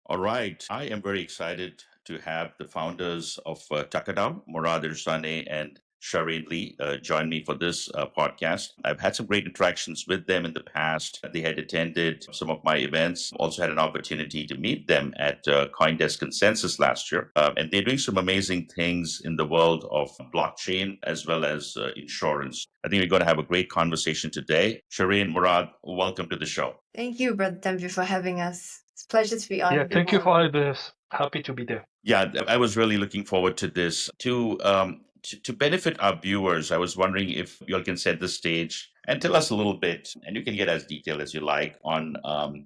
All right. I am very excited to have the founders of Takadao, Morrad Irsane and Sharene join me for this podcast. I've had some great interactions with them in the past. They had attended some of my events, also had an opportunity to meet them at CoinDesk Consensus last year. And they're doing some amazing things in the world of blockchain as well as insurance. I think we're going to have a great conversation today. Sharene, Morrad, welcome to the show. Thank you, Brother Tanvi, for having us. It's a pleasure to be on. Yeah, thank you for having us. Happy to be there. Yeah, I was really looking forward to this. To benefit our viewers, I was wondering if you all can set the stage and tell us a little bit, and you can get as detailed as you like on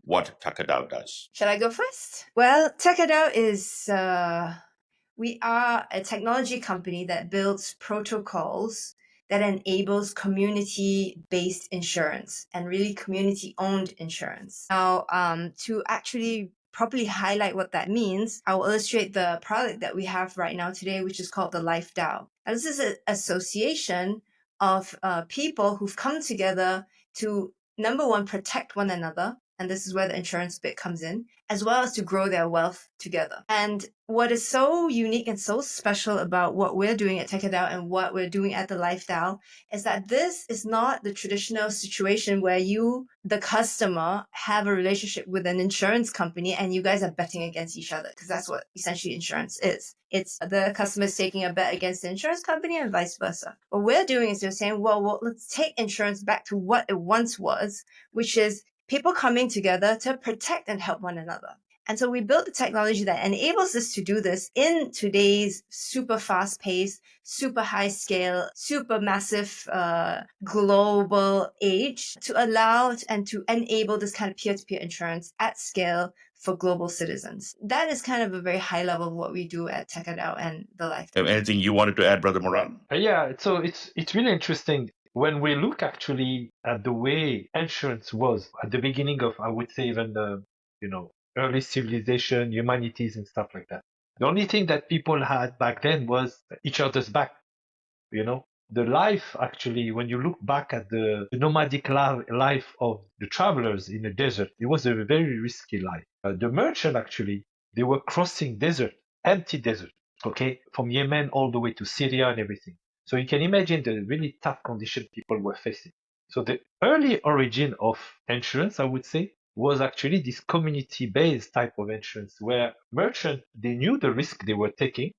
what Takadao does. Shall I go first? Well, TechADAO is we are a technology company that builds protocols that enables community-based insurance and really community-owned insurance. Now, to actually properly highlight what that means, I will illustrate the product that we have right now today, which is called TheLifeDAO. Now, this is an association of people who've come together to, number one, protect one another, and this is where the insurance bit comes in, as well as to grow their wealth together. And what is so unique and so special about what we're doing at TechADAO and what we're doing at TheLifeDAO is that this is not the traditional situation where you, the customer, have a relationship with an insurance company and you guys are betting against each other, because that's what essentially insurance is. It's the customer is taking a bet against the insurance company and vice versa. What we're doing is we're saying, well, let's take insurance back to what it once was, which is people coming together to protect and help one another. And so we built the technology that enables us to do this in today's super fast paced, super high scale, super massive global age to allow and to enable this kind of peer-to-peer insurance at scale for global citizens. That is kind of a very high level of what we do at TechADAO and TheLifeDAO. Anything you wanted to add, Brother Morrad? Yeah, so it's really interesting when we look actually at the way insurance was at the beginning of, I would say, even the early civilization, humanities, and stuff like that. The only thing that people had back then was each other's back. The life actually, when you look back at the nomadic life of the travelers in the desert, it was a very risky life. The merchant actually, they were crossing desert, empty desert, okay, from Yemen all the way to Syria and everything. So you can imagine the really tough condition people were facing. So the early origin of insurance, I would say, was actually this community-based type of insurance where merchants, they knew the risk they were taking,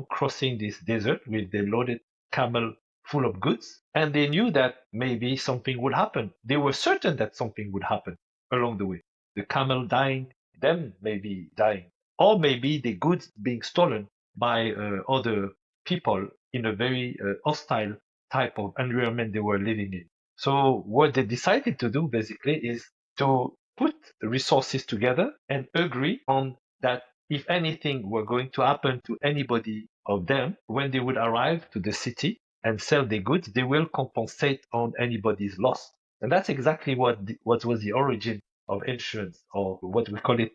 crossing this desert with the loaded camel full of goods, and they knew that maybe something would happen. They were certain that something would happen along the way. The camel dying, them maybe dying, or maybe the goods being stolen by other people in a very hostile type of environment they were living in. So what they decided to do basically is to put resources together and agree on that if anything were going to happen to anybody of them, when they would arrive to the city and sell the goods, they will compensate on anybody's loss. And that's exactly what was the origin of insurance, or what we call it,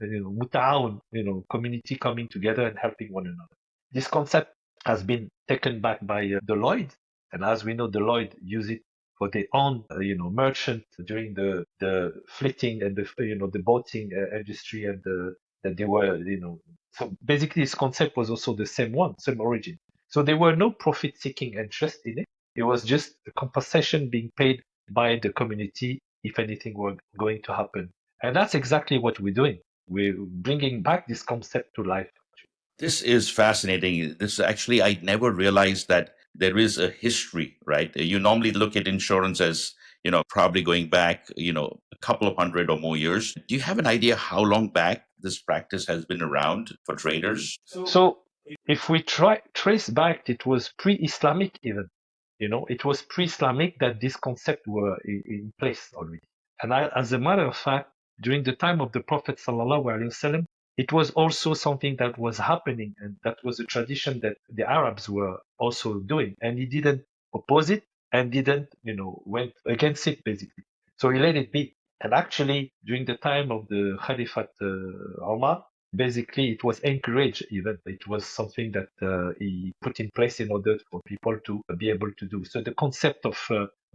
muta'awun, community coming together and helping one another. This concept has been taken back by Deloitte, and as we know, Deloitte use it for their own, merchant during the fleeting and the boating industry, and that they were, So basically, this concept was also the same origin. So there were no profit-seeking interest in it. It was just a compensation being paid by the community if anything were going to happen. And that's exactly what we're doing. We're bringing back this concept to life. This is fascinating. This actually, I never realized that there is a history, right? You normally look at insurance as, probably going back, a couple of hundred or more years. Do you have an idea how long back this practice has been around for traders? So if we trace back, it was pre-Islamic even. It was pre-Islamic that this concept were in place already. And as a matter of fact, during the time of the Prophet sallallahu alaihi wasallam, it was also something that was happening, and that was a tradition that the Arabs were also doing. And he didn't oppose it and didn't, went against it basically. So he let it be. And actually, during the time of the Khalifat Umar, basically it was encouraged even. It was something that he put in place in order for people to be able to do. So the concept of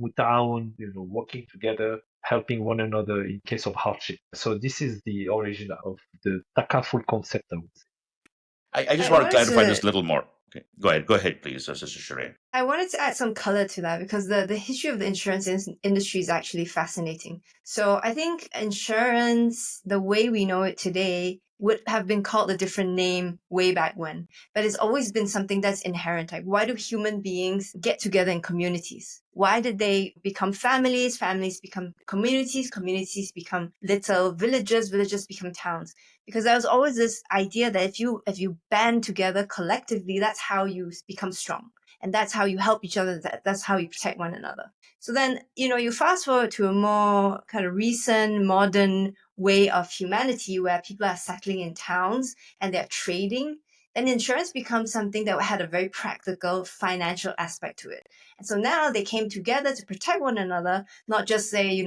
muta'awun, working together, helping one another in case of hardship. So this is the origin of the takaful concept, I would say. I just I want to wanted clarify to this a little more. Okay, go ahead, please, Sister Sharene. I wanted to add some color to that because the history of the insurance industry is actually fascinating. So I think insurance, the way we know it today, would have been called a different name way back when. But it's always been something that's inherent. Like, why do human beings get together in communities? Why did they become families? Families become communities. Communities become little villages. Villages become towns. Because there was always this idea that if you band together collectively, that's how you become strong. And that's how you help each other. That's how you protect one another. So then, you fast forward to a more kind of recent, modern way of humanity where people are settling in towns and they're trading. Then insurance becomes something that had a very practical financial aspect to it. And so now they came together to protect one another, not just say,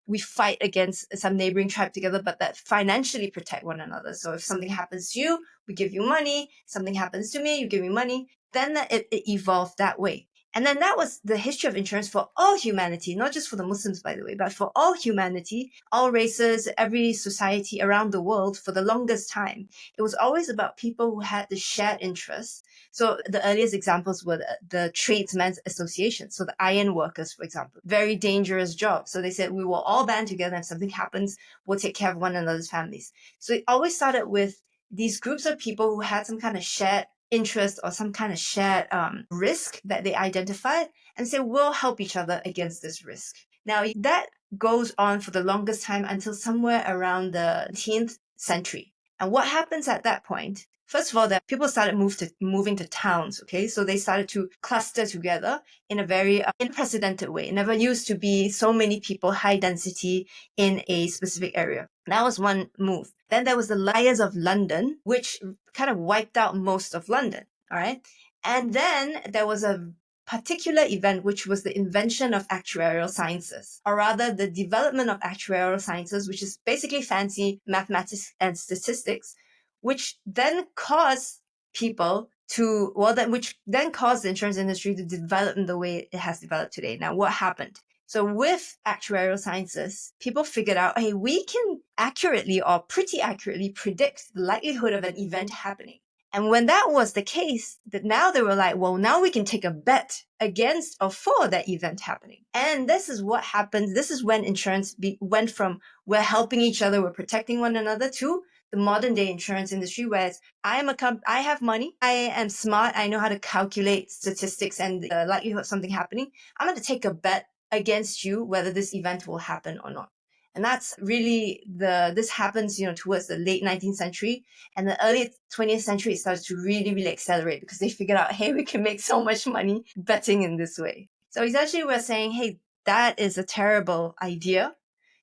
we fight against some neighboring tribe together, but that financially protect one another. So if something happens to you, we give you money. Something happens to me, you give me money. Then it evolved that way. And then that was the history of insurance for all humanity, not just for the Muslims, by the way, but for all humanity, all races, every society around the world for the longest time. It was always about people who had the shared interests. So the earliest examples were the tradesmen's association. So the iron workers, for example, very dangerous job. So they said, we will all band together. If something happens, we'll take care of one another's families. So it always started with these groups of people who had some kind of shared interest or some kind of shared risk that they identified and say, we'll help each other against this risk. Now, that goes on for the longest time until somewhere around the 19th century. And what happens at that point? First of all, that people started moving to towns, okay? So they started to cluster together in a very unprecedented way. It never used to be so many people, high density in a specific area. That was one move. Then there was the Liars of London, which kind of wiped out most of London, all right? And then there was a particular event, which was the invention of actuarial sciences, or rather the development of actuarial sciences, which is basically fancy mathematics and statistics, which then caused which then caused the insurance industry to develop in the way it has developed today. Now, what happened? So with actuarial sciences, people figured out, hey, we can accurately or pretty accurately predict the likelihood of an event happening. And when that was the case, that now they were like, well, now we can take a bet against or for that event happening. And this is what happens. This is when insurance went from we're helping each other, we're protecting one another, to the modern day insurance industry, where I have money, I am smart, I know how to calculate statistics and the likelihood of something happening. I'm going to take a bet against you whether this event will happen or not. And that's really this happens, towards the late 19th century. And the early 20th century, it started to really, really accelerate because they figured out, hey, we can make so much money betting in this way. So essentially we're saying, hey, that is a terrible idea.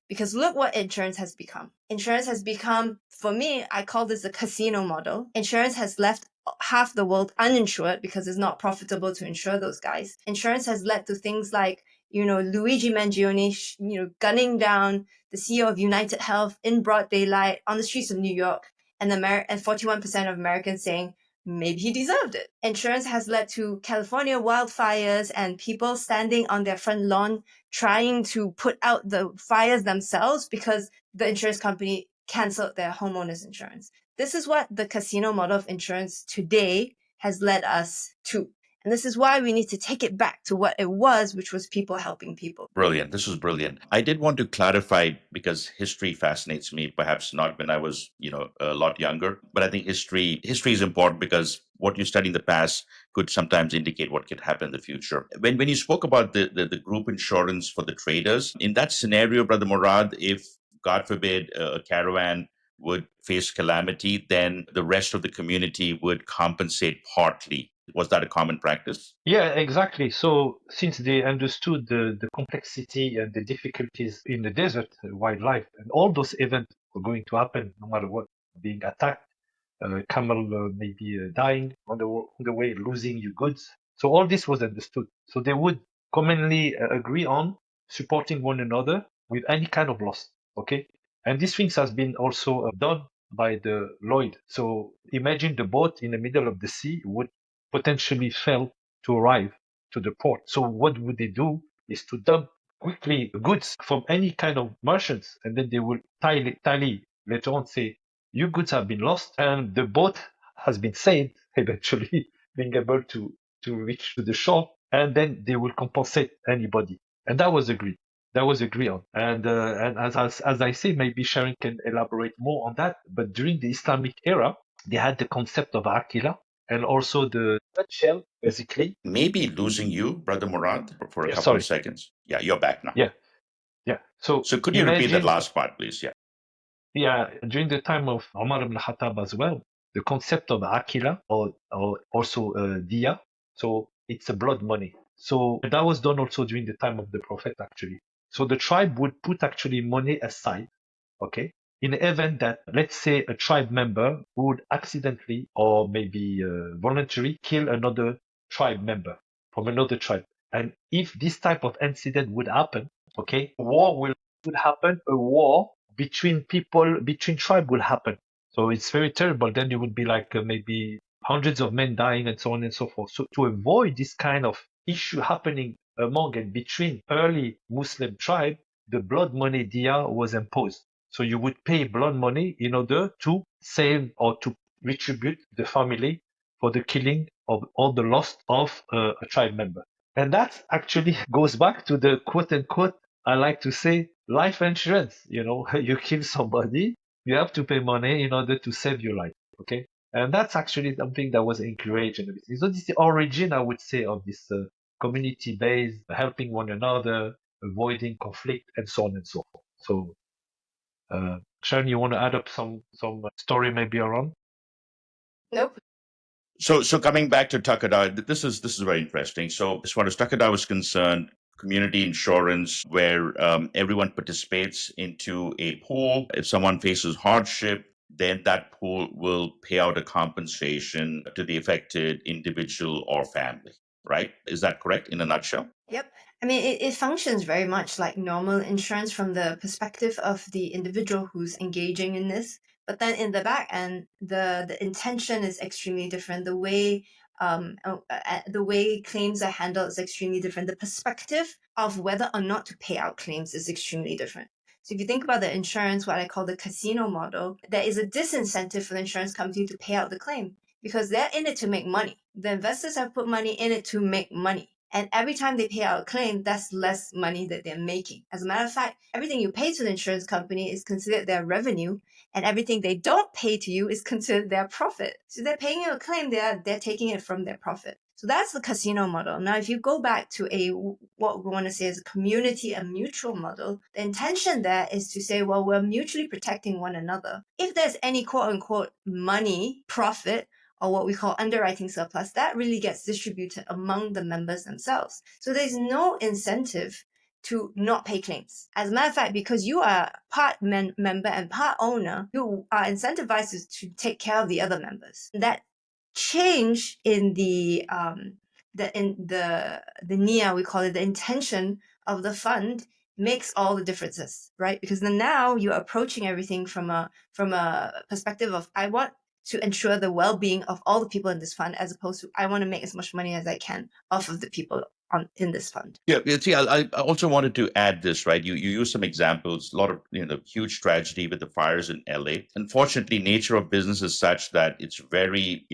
Because look what insurance has become. Insurance has become, for me, I call this a casino model. Insurance has left half the world uninsured because it's not profitable to insure those guys. Insurance has led to things like, Luigi Mangione, gunning down the CEO of United Health in broad daylight on the streets of New York, and 41% of Americans saying, maybe he deserved it. Insurance has led to California wildfires and people standing on their front lawn trying to put out the fires themselves because the insurance company canceled their homeowners insurance. This is what the casino model of insurance today has led us to. And this is why we need to take it back to what it was, which was people helping people. Brilliant. This was brilliant. I did want to clarify because history fascinates me, perhaps not when I was, a lot younger, but I think history is important because what you study in the past could sometimes indicate what could happen in the future. When you spoke about the group insurance for the traders, in that scenario, Brother Morrad, if God forbid a caravan would face calamity, then the rest of the community would compensate partly. Was that a common practice? Yeah, exactly. So since they understood the complexity and the difficulties in the desert wildlife, and all those events were going to happen no matter what, being attacked, camel maybe dying on the way, losing your goods. So all this was understood. So they would commonly agree on supporting one another with any kind of loss. Okay, and these things has been also done by the Lloyd. So imagine the boat in the middle of the sea would potentially fail to arrive to the port. So what would they do? is to dump quickly goods from any kind of merchants, and then they will tally later on, say your goods have been lost and the boat has been saved, eventually being able to reach to the shore, and then they will compensate anybody. And that was agreed. That was agreed on. And as I say, maybe Sharon can elaborate more on that. But during the Islamic era, they had the concept of akila and also the nutshell, basically. Maybe losing you, Brother Morrad, for a Yeah, couple of sorry. seconds. Yeah, you're back now. Yeah, yeah. So So could you repeat that imagine, last part, please? Yeah. yeah, during the time of Umar ibn Khattab as well, the concept of akila or also diya, so it's a blood money. So that was done also during the time of the Prophet, actually. So the tribe would put actually money aside, okay, in the event that, let's say, a tribe member would accidentally or maybe voluntarily kill another tribe member from another tribe. And if this type of incident would happen, okay, would happen, a war between people, between tribe will happen. So it's very terrible. Then it would be like maybe hundreds of men dying and so on and so forth. So to avoid this kind of issue happening among and between early Muslim tribe, the blood money diya was imposed. So you would pay blood money in order to save or to retribute the family for the killing of all the loss of a tribe member. And that actually goes back to the quote unquote, I like to say, life insurance. You know, you kill somebody, you have to pay money in order to save your life. Okay. And that's actually something that was encouraged and everything. So this is the origin, I would say, of this community-based, helping one another, avoiding conflict, and so on and so forth. So, Sharon, you want to add up some story maybe around? Nope. So coming back to Takadao, this is very interesting. So as far as Takadao is concerned, community insurance where everyone participates into a pool. If someone faces hardship, then that pool will pay out a compensation to the affected individual or family. Right? Is that correct in a nutshell? Yep. I mean, it functions very much like normal insurance from the perspective of the individual who's engaging in this. But then in the back end, the intention is extremely different. The way claims are handled is extremely different. The perspective of whether or not to pay out claims is extremely different. So if you think about the insurance, what I call the casino model, there is a disincentive for the insurance company to pay out the claim because they're in it to make money. The investors have put money in it to make money. And every time they pay out a claim, that's less money that they're making. As a matter of fact, everything you pay to the insurance company is considered their revenue, and everything they don't pay to you is considered their profit. So they're paying you a claim, they're taking it from their profit. So that's the casino model. Now, if you go back to what we want to say is a community, a mutual model, the intention there is to say, well, we're mutually protecting one another. If there's any quote unquote money, profit, or what we call underwriting surplus, that really gets distributed among the members themselves. So there's no incentive to not pay claims. As a matter of fact, because you are part member and part owner, you are incentivized to take care of the other members. That change in the niyyah, we call it the intention of the fund, makes all the differences, right? Because then now you're approaching everything from a perspective of I want to ensure the well-being of all the people in this fund, as opposed to I want to make as much money as I can off of the people in this fund. Yeah, see, I also wanted to add this, right? You use some examples, a lot of, huge tragedy with the fires in LA. Unfortunately, nature of business is such that it's very,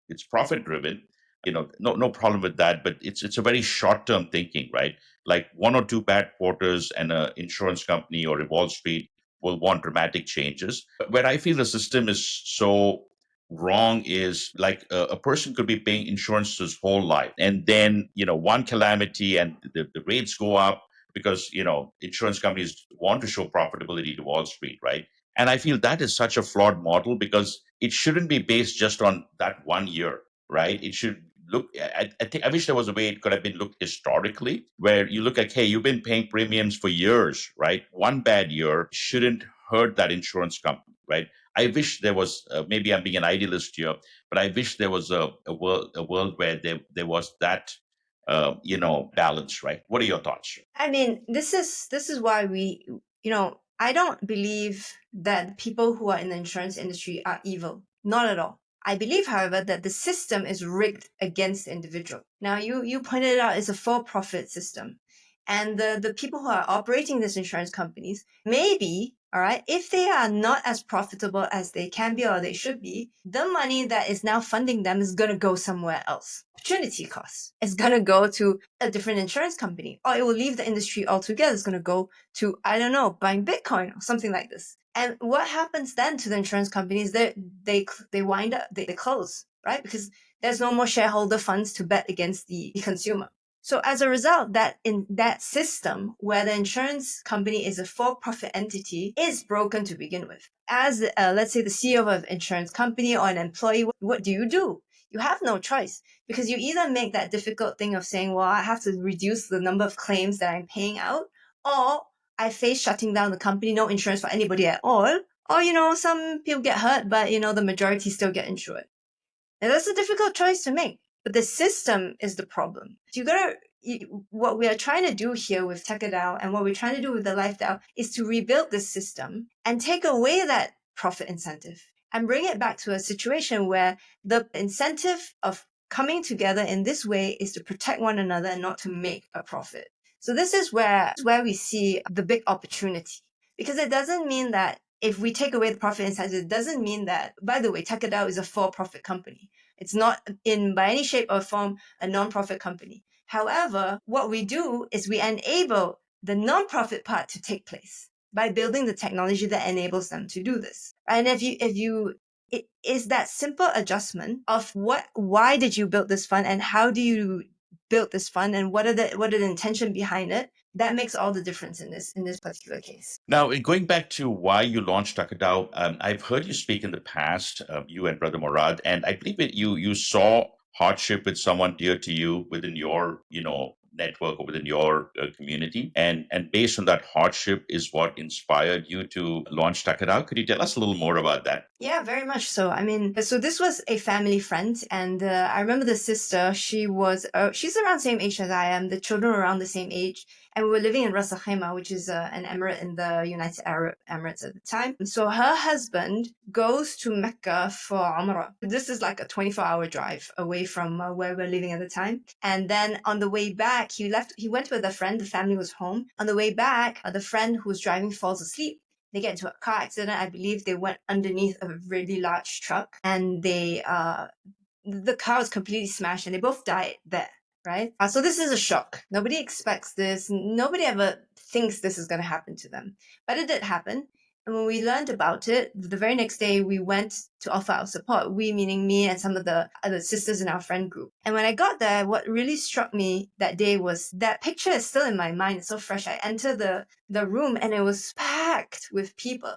it's profit driven. No problem with that, but it's a very short term thinking, right? Like one or two bad quarters and an insurance company or a Wall Street will want dramatic changes. But where I feel the system is so wrong is like a person could be paying insurance his whole life, and then one calamity and the rates go up because insurance companies want to show profitability to Wall Street, right? And I feel that is such a flawed model because it shouldn't be based just on that 1 year, right? It should look, I think, I wish there was a way it could have been looked historically, where you look like, hey, you've been paying premiums for years, right? One bad year shouldn't hurt that insurance company, right? I wish there was, maybe I'm being an idealist here, but I wish there was a world where there was that, balance, right? What are your thoughts? I mean, this is why I don't believe that people who are in the insurance industry are evil. Not at all. I believe, however, that the system is rigged against the individual. Now, you pointed it out, it's a for-profit system. And the people who are operating these insurance companies, maybe, all right, if they are not as profitable as they can be or they should be, the money that is now funding them is going to go somewhere else. Opportunity cost is going to go to a different insurance company, or it will leave the industry altogether. It's going to go to, I don't know, buying Bitcoin or something like this. And what happens then to the insurance companies? They wind up, they close, right? Because there's no more shareholder funds to bet against the consumer. So as a result, that in that system where the insurance company is a for-profit entity is broken to begin with. As let's say the CEO of an insurance company or an employee, what do? You have no choice, because you either make that difficult thing of saying, well, I have to reduce the number of claims that I'm paying out, or I face shutting down the company, no insurance for anybody at all, or some people get hurt, but the majority still get insured. And that's a difficult choice to make. But the system is the problem. So what we are trying to do here with Takadao and what we're trying to do with TheLifeDAO is to rebuild this system and take away that profit incentive and bring it back to a situation where the incentive of coming together in this way is to protect one another and not to make a profit. So this is where we see the big opportunity, because it doesn't mean that if we take away the profit incentive, it doesn't mean that, by the way, Takadao is a for-profit company. It's not by any shape or form a non-profit company. However, what we do is we enable the non-profit part to take place by building the technology that enables them to do this. And it is that simple adjustment of why did you build this fund and how do you build this fund and what are the intention behind it, that makes all the difference in this particular case. Now, going back to why you launched Takadao, I've heard you speak in the past, you and Brother Morrad, and I believe that you saw hardship with someone dear to you within your network or within your community, and based on that hardship is what inspired you to launch Takadao. Could you tell us a little more about that? Yeah, very much so. I mean, so this was a family friend, and I remember the sister. She's around the same age as I am. The children were around the same age, and we were living in Ras Al Khaimah, which is an emirate in the United Arab Emirates at the time. So her husband goes to Mecca for Umrah. This is like a 24-hour drive away from where we're living at the time. And then on the way back, he went with a friend. The family was home. On the way back, the friend who was driving falls asleep. They get into a car accident. I believe they went underneath a really large truck, and the car was completely smashed, and they both died there. Right? So this is a shock. Nobody expects this. Nobody ever thinks this is going to happen to them, but it did happen. And when we learned about it, the very next day we went to offer our support. We, meaning me and some of the other sisters in our friend group. And when I got there, what really struck me that day was that picture is still in my mind. It's so fresh. I entered the room and it was packed with people.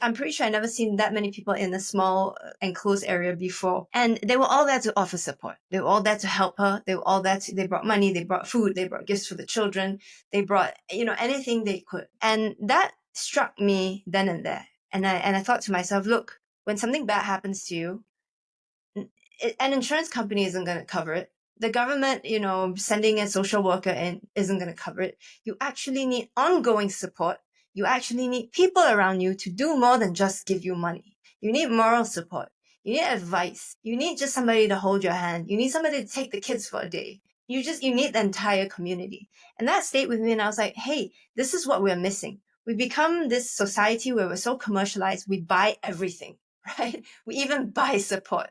I'm pretty sure I never seen that many people in a small enclosed area before. And they were all there to offer support. They were all there to help her. They were all there they brought money, they brought food, they brought gifts for the children. They brought, anything they could. And that struck me then and there. And I thought to myself, look, when something bad happens to you, an insurance company isn't going to cover it. The government, sending a social worker in isn't going to cover it. You actually need ongoing support. You actually need people around you to do more than just give you money. You need moral support. You need advice. You need just somebody to hold your hand. You need somebody to take the kids for a day. You need the entire community. And that stayed with me, and I was like, hey, this is what we're missing. We become this society where we're so commercialized, we buy everything, right? We even buy support.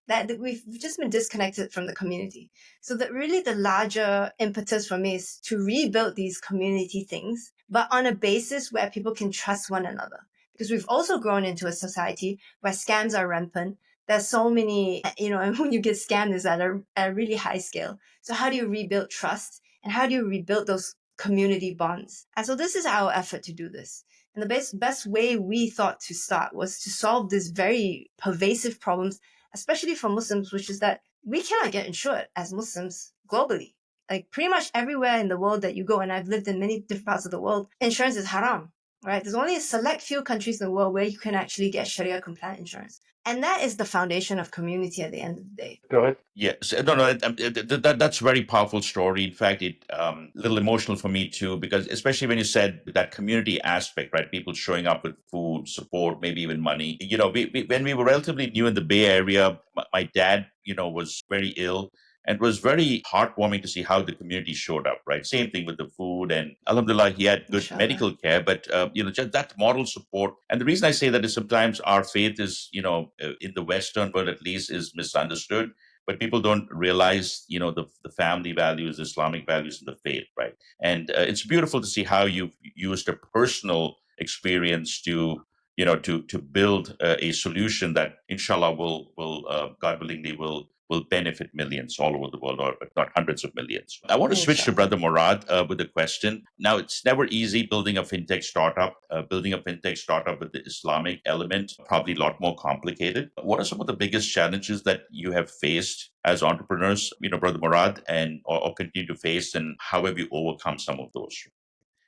That we've just been disconnected from the community. So that really the larger impetus for me is to rebuild these community things, but on a basis where people can trust one another. Because we've also grown into a society where scams are rampant. There's so many, and when you get scammed is at a really high scale. So how do you rebuild trust? And how do you rebuild those community bonds? And so this is our effort to do this. And the best way we thought to start was to solve these very pervasive problems, especially for Muslims, which is that we cannot get insured as Muslims globally. Like pretty much everywhere in the world that you go, and I've lived in many different parts of the world, insurance is haram, right? There's only a select few countries in the world where you can actually get Sharia-compliant insurance. And that is the foundation of community at the end of the day. Go ahead. Yes, no, that's a very powerful story. In fact, it a little emotional for me too, because especially when you said that community aspect, right? People showing up with food, support, maybe even money. When we were relatively new in the Bay Area, my dad, was very ill. And it was very heartwarming to see how the community showed up, right? Same thing with the food, and alhamdulillah, he had good Inshallah. medical care, but just that moral support. And the reason I say that is sometimes our faith is, in the Western world at least, is misunderstood. But people don't realize, the family values, Islamic values, and the faith, right? And it's beautiful to see how you've used a personal experience to build a solution that inshallah will God willingly will benefit millions all over the world, or if not hundreds of millions. I want to switch to Inshallah. Brother Morrad with a question. Now, it's never easy building a fintech startup. Building a fintech startup with the Islamic element, probably a lot more complicated. What are some of the biggest challenges that you have faced as entrepreneurs, Brother Morrad, and or continue to face, and how have you overcome some of those?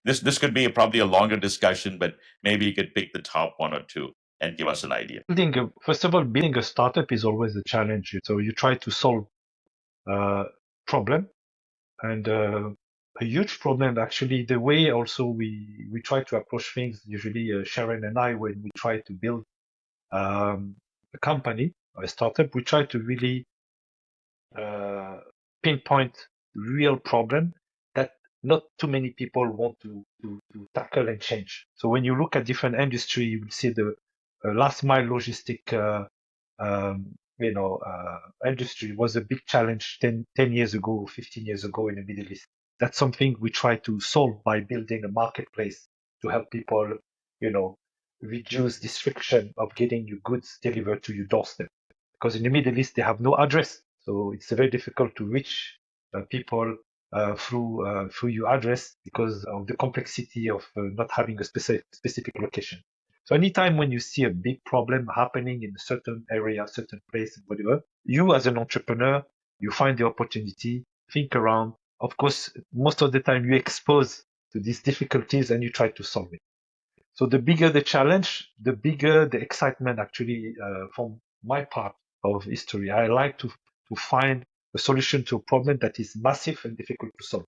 This could be probably a longer discussion, but maybe you could pick the top one or two and give us an idea. First of all, building a startup is always a challenge. So you try to solve a problem, and a huge problem, actually, the way also we try to approach things, usually Sharene and I, when we try to build a company or a startup, we try to really pinpoint real problem that not too many people want to tackle and change. So when you look at different industry, you will see the last mile logistic industry was a big challenge 10 years ago, 15 years ago in the Middle East. That's something we try to solve by building a marketplace to help people, reduce this friction of getting your goods delivered to your doorstep. Because in the Middle East, they have no address. So it's very difficult to reach people through your address because of the complexity of not having a specific location. So anytime when you see a big problem happening in a certain area, certain place, whatever, you as an entrepreneur, you find the opportunity, think around. Of course, most of the time you expose to these difficulties and you try to solve it. So the bigger the challenge, the bigger the excitement actually from my part of history. I like to find a solution to a problem that is massive and difficult to solve.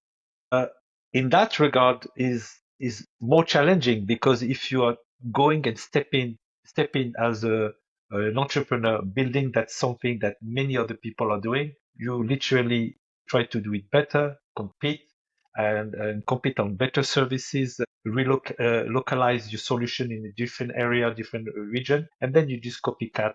In that regard is more challenging because if you are going and step in as an entrepreneur, building that's something that many other people are doing, you literally try to do it better, compete and compete on better services, localize your solution in a different area, different region, and then you just copycat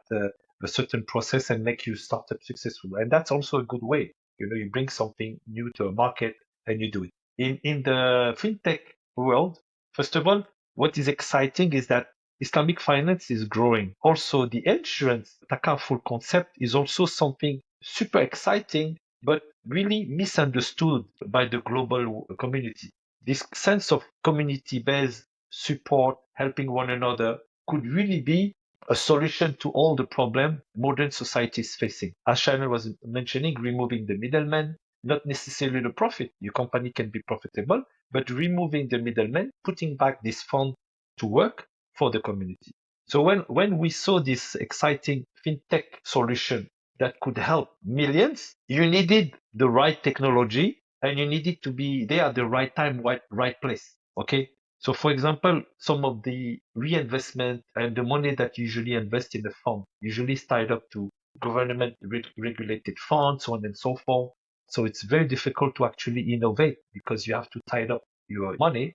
a certain process and make your startup successful. And that's also a good way. You bring something new to a market and you do it. In the fintech world, first of all, what is exciting is that Islamic finance is growing. Also, the insurance takaful concept is also something super exciting, but really misunderstood by the global community. This sense of community-based support, helping one another, could really be a solution to all the problem modern society is facing. As Shana was mentioning, removing the middleman, not necessarily the profit. Your company can be profitable, but removing the middleman, putting back this fund to work for the community. So when we saw this exciting fintech solution that could help millions, you needed the right technology and you needed to be there at the right time, right place. Okay. So for example, some of the reinvestment and the money that you usually invest in the fund usually is tied up to government regulated funds, so on and so forth. So it's very difficult to actually innovate because you have to tie up your money,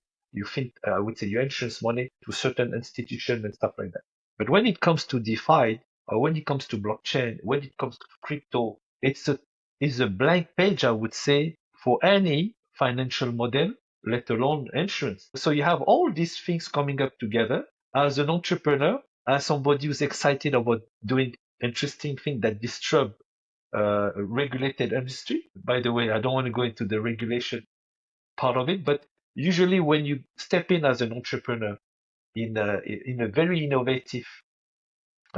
I would say your insurance money to certain institutions and stuff like that. But when it comes to DeFi, or when it comes to blockchain, when it comes to crypto, it's a blank page, I would say, for any financial model, let alone insurance. So you have all these things coming up together as an entrepreneur, as somebody who's excited about doing interesting things that disrupt regulated industry. By the way, I don't want to go into the regulation part of it, but usually when you step in as an entrepreneur in a very innovative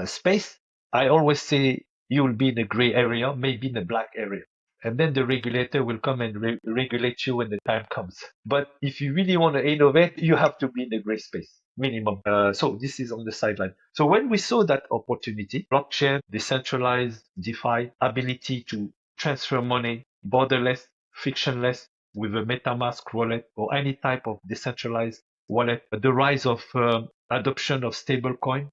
space, I always say you will be in a gray area, maybe in a black area. And then the regulator will come and regulate you when the time comes. But if you really want to innovate, you have to be in the gray space, minimum. So this is on the sideline. So when we saw that opportunity, blockchain, decentralized, DeFi, ability to transfer money, borderless, frictionless, with a MetaMask wallet or any type of decentralized wallet, the rise of adoption of stablecoin,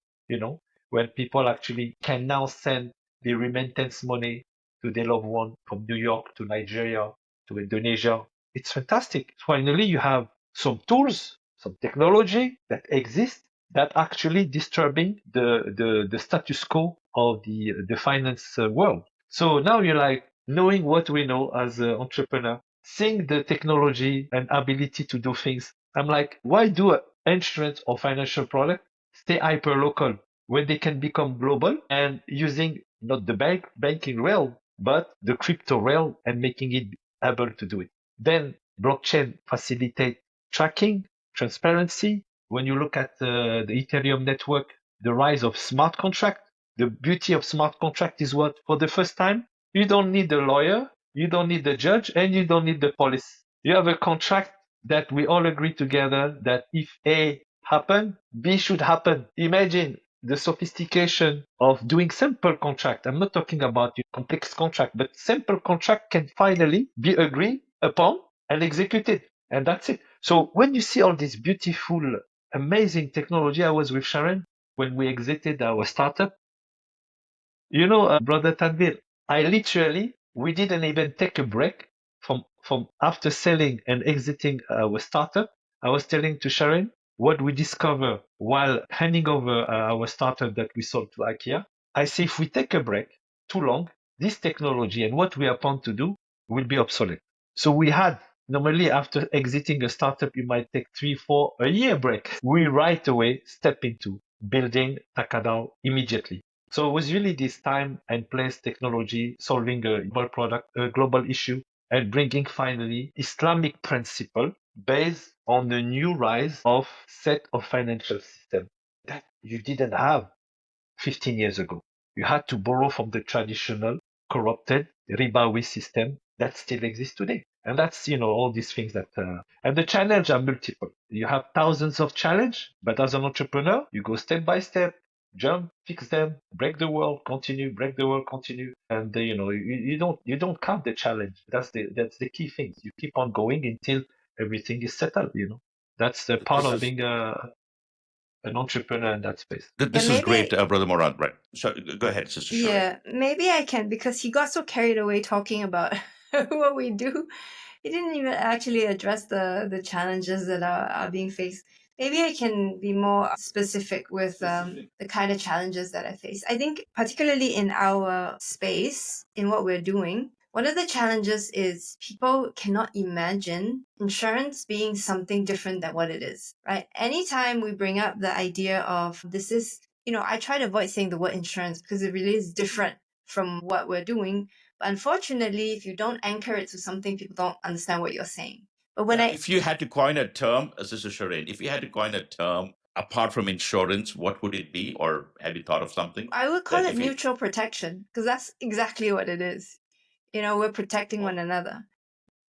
when people actually can now send the remittance money to their loved one from New York to Nigeria to Indonesia. It's fantastic. Finally, you have some tools, some technology that exists that actually disturbing the status quo of the finance world. So now you're like knowing what we know as an entrepreneur, seeing the technology and ability to do things. I'm like, why do insurance or financial product stay hyper local when they can become global and using not the banking rail, but the crypto rail and making it able to do it. Then blockchain facilitate tracking, transparency. When you look at the Ethereum network, the rise of smart contract, the beauty of smart contract is what? For the first time, you don't need a lawyer, you don't need the judge, and you don't need the police. You have a contract that we all agree together that if A happen, B should happen. Imagine the sophistication of doing simple contract. I'm not talking about complex contract, but simple contract can finally be agreed upon and executed. And that's it. So when you see all this beautiful, amazing technology, I was with Sharene when we exited our startup. Brother Tanvir, we didn't even take a break from after selling and exiting our startup. I was telling to Sharon what we discover while handing over our startup that we sold to IKEA. I say if we take a break too long, this technology and what we are planned to do will be obsolete. So we had normally after exiting a startup, you might take 3, 4, a year break. We right away step into building Takadao immediately. So it was really this time and place technology solving a global product, a global issue, and bringing finally Islamic principle based on the new rise of set of financial system that you didn't have 15 years ago. You had to borrow from the traditional corrupted ribawi system that still exists today. And that's, all these things that, and the challenge are multiple. You have thousands of challenge, but as an entrepreneur, you go step by step, jump, fix them, break the world, continue, break the world, continue. And, you don't count the challenge. That's the key thing. You keep on going until everything is settled. That's the part This of is being an entrepreneur in that space. Yeah, this is great, maybe. Brother Morrad. Right. So go ahead, Sister Sharene. Yeah, maybe I can, because he got so carried away talking about what we do. He didn't even actually address the challenges that are being faced. Maybe I can be more specific with the kind of challenges that I face. I think, particularly in our space, in what we're doing, one of the challenges is people cannot imagine insurance being something different than what it is, right? Anytime we bring up the idea of this is, I try to avoid saying the word insurance because it really is different from what we're doing. But unfortunately, if you don't anchor it to something, people don't understand what you're saying. But when If you had to coin a term, Sister Sharene, if you had to coin a term apart from insurance, what would it be? Or have you thought of something? I would call That it if you, mutual protection, because that's exactly what it is. We're protecting one another.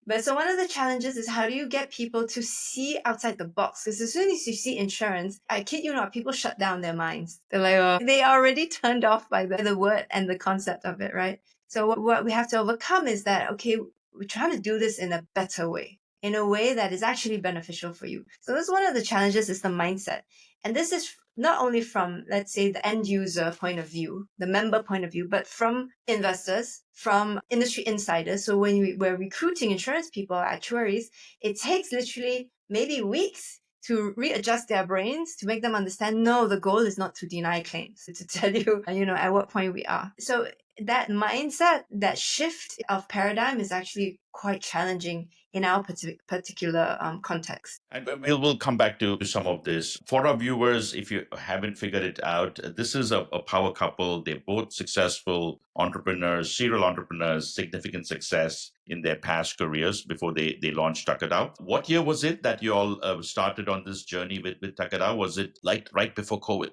But so one of the challenges is, how do you get people to see outside the box? Because as soon as you see insurance, I kid you not, people shut down their minds. They're like, oh, they are already turned off by the word and the concept of it, right? So what we have to overcome is that, okay, we're trying to do this in a better way, in a way that is actually beneficial for you. So this is one of the challenges, is the mindset. And this is not only from, let's say, the end user point of view, the member point of view, but from investors, from industry insiders. So when we're recruiting insurance people, actuaries, it takes literally maybe weeks to readjust their brains to make them understand, no, the goal is not to deny claims, to tell you, at what point we are. So that mindset, that shift of paradigm is actually quite challenging in our particular context. and we'll come back to some of this. For our viewers, if you haven't figured it out, this is a power couple. They're both successful entrepreneurs, serial entrepreneurs, significant success in their past careers before they launched Takadao. What year was it that you all started on this journey with Takadao? Was it like right before COVID?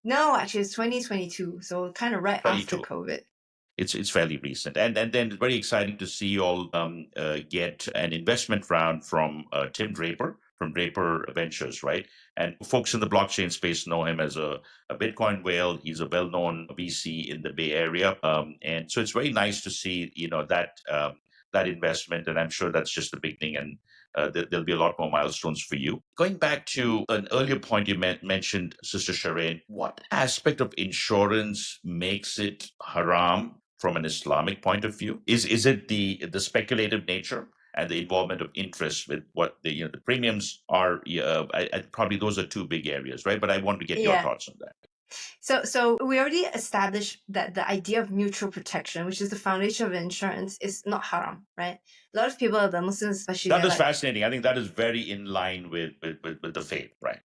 No, actually, it's 2022, so kind of right after 22. COVID. It's fairly recent, and then it's very exciting to see you all get an investment round from Tim Draper from Draper Ventures, right? And folks in the blockchain space know him as a Bitcoin whale. He's a well-known VC in the Bay Area, and so it's very nice to see that investment, and I'm sure that's just the beginning, and there'll be a lot more milestones for you. Going back to an earlier point you mentioned, Sister Sharene, what aspect of insurance makes it haram from an Islamic point of view? Is it the speculative nature and the involvement of interest with what the premiums are? Probably those are two big areas, right? But I want to get your Yeah. thoughts on that. So we already established that the idea of mutual protection, which is the foundation of insurance, is not haram, right? A lot of people, the Muslims especially, That they're is like, fascinating. I think that is very in line with the faith, right?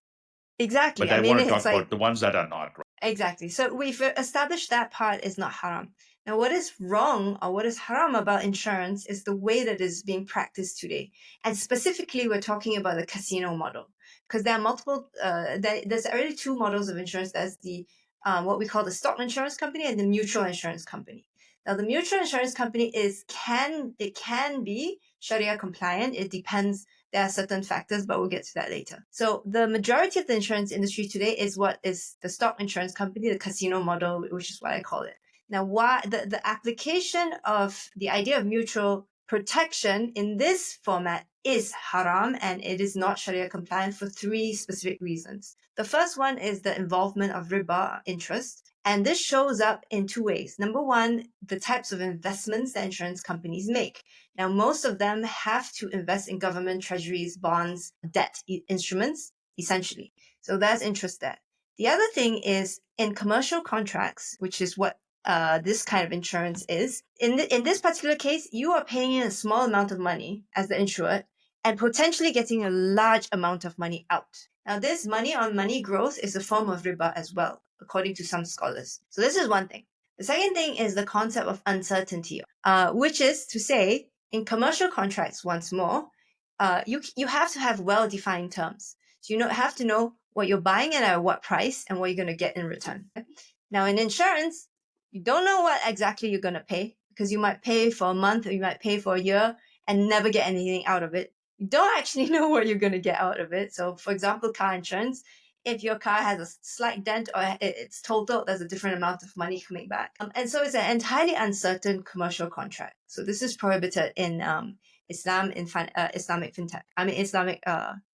exactly. But I I mean, want to it's talk like, about the ones that are not, right? exactly. So we've established that part is not haram. Now, what is wrong or what is haram about insurance is the way that is being practiced today. And specifically, we're talking about the casino model. Because there are multiple, there's already two models of insurance. There's the what we call the stock insurance company and the mutual insurance company. Now, the mutual insurance company can be Sharia compliant. It depends. There are certain factors, but we'll get to that later. So the majority of the insurance industry today is what is the stock insurance company, the casino model, which is what I call it. Now, why the application of the idea of mutual protection in this format is haram and it is not Sharia compliant for three specific reasons. The first one is the involvement of riba interest. And this shows up in two ways. Number one, the types of investments that insurance companies make. Now, most of them have to invest in government treasuries, bonds, debt instruments, essentially. So that's interest there. The other thing is in commercial contracts, which is what this kind of insurance is. In this particular case, you are paying in a small amount of money as the insured and potentially getting a large amount of money out. Now, this money on money growth is a form of riba as well, according to some scholars. So this is one thing. The second thing is the concept of uncertainty, which is to say, in commercial contracts, once more, you have to have well-defined terms. So you have to know what you're buying and at what price and what you're going to get in return. Now, in insurance, you don't know what exactly you're going to pay because you might pay for a month or you might pay for a year and never get anything out of it. You don't actually know what you're going to get out of it. So, for example, car insurance, if your car has a slight dent or it's totaled, there's a different amount of money coming back. And so it's an entirely uncertain commercial contract. So this is prohibited in Islamic Fintech. Islamic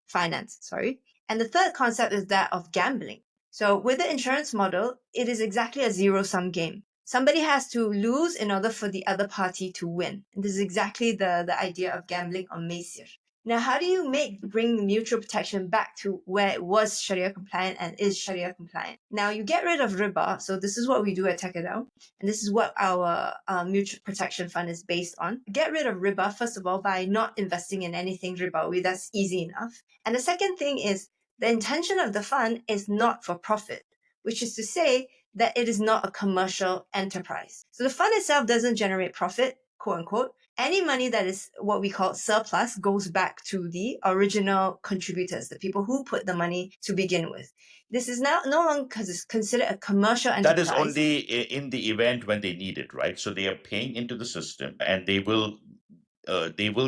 finance, sorry. And the third concept is that of gambling. So with the insurance model, it is exactly a zero-sum game. Somebody has to lose in order for the other party to win. And this is exactly the idea of gambling or maisir. Now, how do you bring mutual protection back to where it was Sharia compliant and is Sharia compliant? Now, you get rid of riba. So this is what we do at TheLifeDAO. And this is what our mutual protection fund is based on. Get rid of riba, first of all, by not investing in anything ribawi. That's easy enough. And the second thing is the intention of the fund is not for profit, which is to say that it is not a commercial enterprise. So the fund itself doesn't generate profit, quote unquote. Any money that is what we call surplus goes back to the original contributors, the people who put the money to begin with. This is now no longer considered a commercial That is enterprise. only in the event when they need it, right? So they are paying into the system, and they will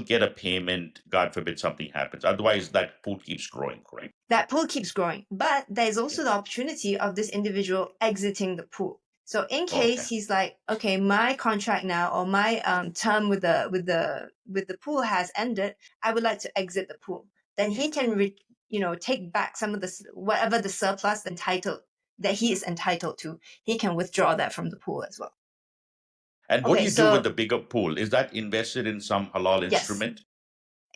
get a payment. God forbid something happens. Otherwise, that pool keeps growing, correct? That pool keeps growing, but there's also the opportunity of this individual exiting the pool. So in case Okay. he's like, okay, my contract now or my term with the pool has ended, I would like to exit the pool. Then he can take back some of whatever the surplus that he is entitled to. He can withdraw that from the pool as well. And what do Okay, you do with so the bigger pool? Is that invested in some halal yes, instrument?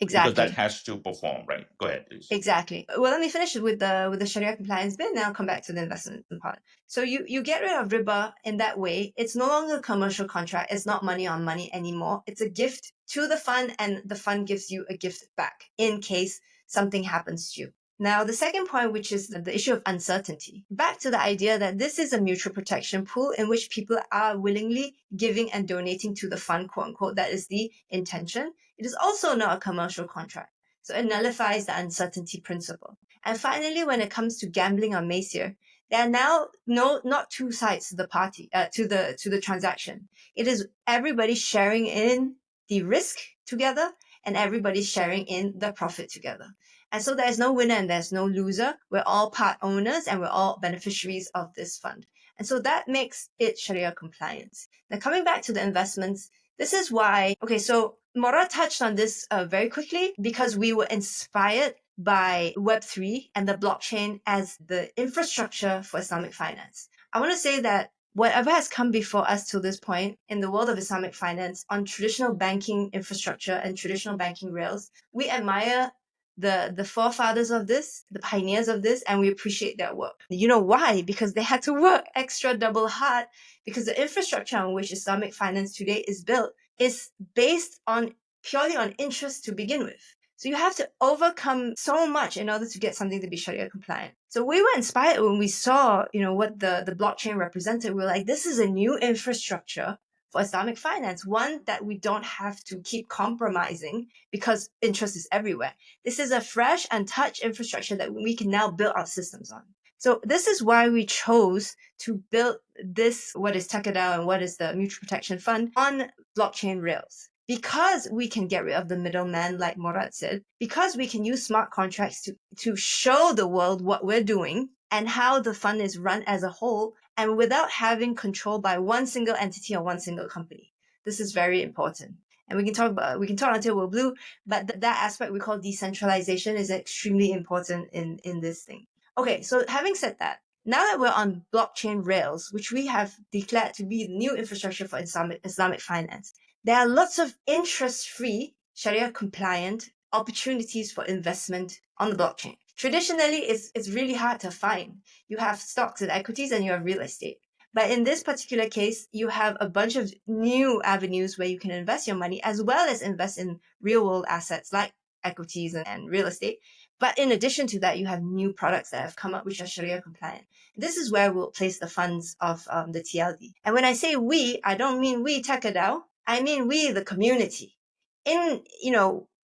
Because that exactly. has to perform, right? Go ahead, please. Exactly. Well, let me finish with the Sharia compliance bit, and then I'll come back to the investment part. So you get rid of riba in that way. It's no longer a commercial contract. It's not money on money anymore. It's a gift to the fund, and the fund gives you a gift back in case something happens to you. Now, the second point, which is the issue of uncertainty. Back to the idea that this is a mutual protection pool in which people are willingly giving and donating to the fund, quote unquote. That is the intention. It is also not a commercial contract. So it nullifies the uncertainty principle. And finally, when it comes to gambling or maisir, there are now not two sides to the party to the transaction. It is everybody sharing in the risk together and everybody sharing in the profit together. And so there's no winner and there's no loser. We're all part owners and we're all beneficiaries of this fund. And so that makes it Sharia compliant. Now coming back to the investments, this is why, okay, so Morrad touched on this very quickly because we were inspired by Web3 and the blockchain as the infrastructure for Islamic finance. I want to say that whatever has come before us to this point in the world of Islamic finance on traditional banking infrastructure and traditional banking rails, we admire the forefathers of this, the pioneers of this, and we appreciate their work. You know why? Because they had to work extra double hard, because the infrastructure on which Islamic finance today is built is based on purely on interest to begin with. So you have to overcome so much in order to get something to be Sharia compliant. So we were inspired when we saw, what the blockchain represented. We were like, this is a new infrastructure for Islamic finance, one that we don't have to keep compromising because interest is everywhere. This is a fresh, untouched infrastructure that we can now build our systems on. So this is why we chose to build this, what is Takadao and what is the Mutual Protection Fund, on blockchain rails. Because we can get rid of the middleman, like Morrad said, because we can use smart contracts to show the world what we're doing and how the fund is run as a whole, and without having control by one single entity or one single company. This is very important. And we can talk until we're blue, but that aspect we call decentralization is extremely important in this thing. Okay, so having said that, now that we're on blockchain rails, which we have declared to be the new infrastructure for Islamic finance, there are lots of interest-free, Sharia-compliant opportunities for investment on the blockchain. Traditionally, it's really hard to find. You have stocks and equities and you have real estate. But in this particular case, you have a bunch of new avenues where you can invest your money, as well as invest in real-world assets like equities and real estate. But in addition to that, you have new products that have come up which are Sharia compliant. This is where we'll place the funds of the TLD. And when I say we, I don't mean we TechDAO. I mean we, the community.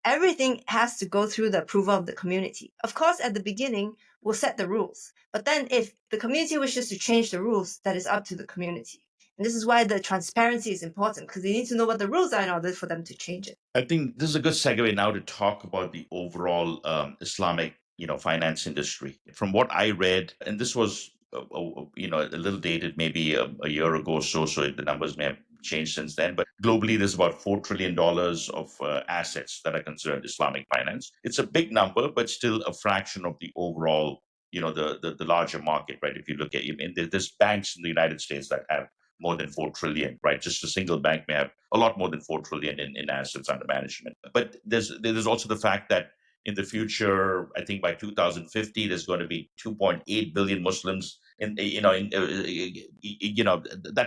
Everything has to go through the approval of the community. Of course, at the beginning, we'll set the rules. But then if the community wishes to change the rules, that is up to the community. And this is why the transparency is important, because they need to know what the rules are in order for them to change it. I think this is a good segue now to talk about the overall Islamic, finance industry. From what I read, and this was, a little dated, maybe a year ago or so. So the numbers may have changed since then. But globally, there's about $4 trillion of assets that are considered Islamic finance. It's a big number, but still a fraction of the overall, the larger market, right? If you look at, there's banks in the United States that have more than 4 trillion, right? Just a single bank may have a lot more than 4 trillion in assets under management. But there's also the fact that in the future, I think by 2050, there's going to be 2.8 billion Muslims that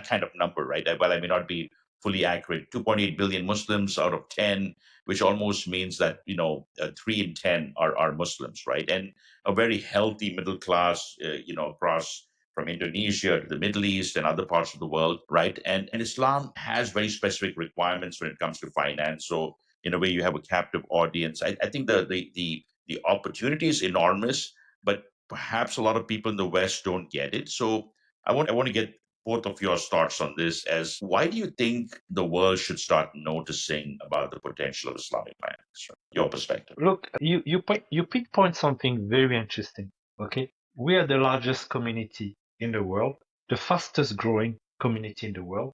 kind of number, right? Well, I may not be fully accurate. 2.8 billion Muslims out of 10, which almost means that 3 in 10 are Muslims, right? And a very healthy middle class, across from Indonesia to the Middle East and other parts of the world, right? And Islam has very specific requirements when it comes to finance. So in a way, you have a captive audience. I think the opportunity is enormous, but perhaps a lot of people in the West don't get it. So I want to get both of your thoughts on this. As why do you think the world should start noticing about the potential of Islamic finance? Your perspective. Look, you pinpoint something very interesting. Okay, we are the largest community in the world, the fastest growing community in the world.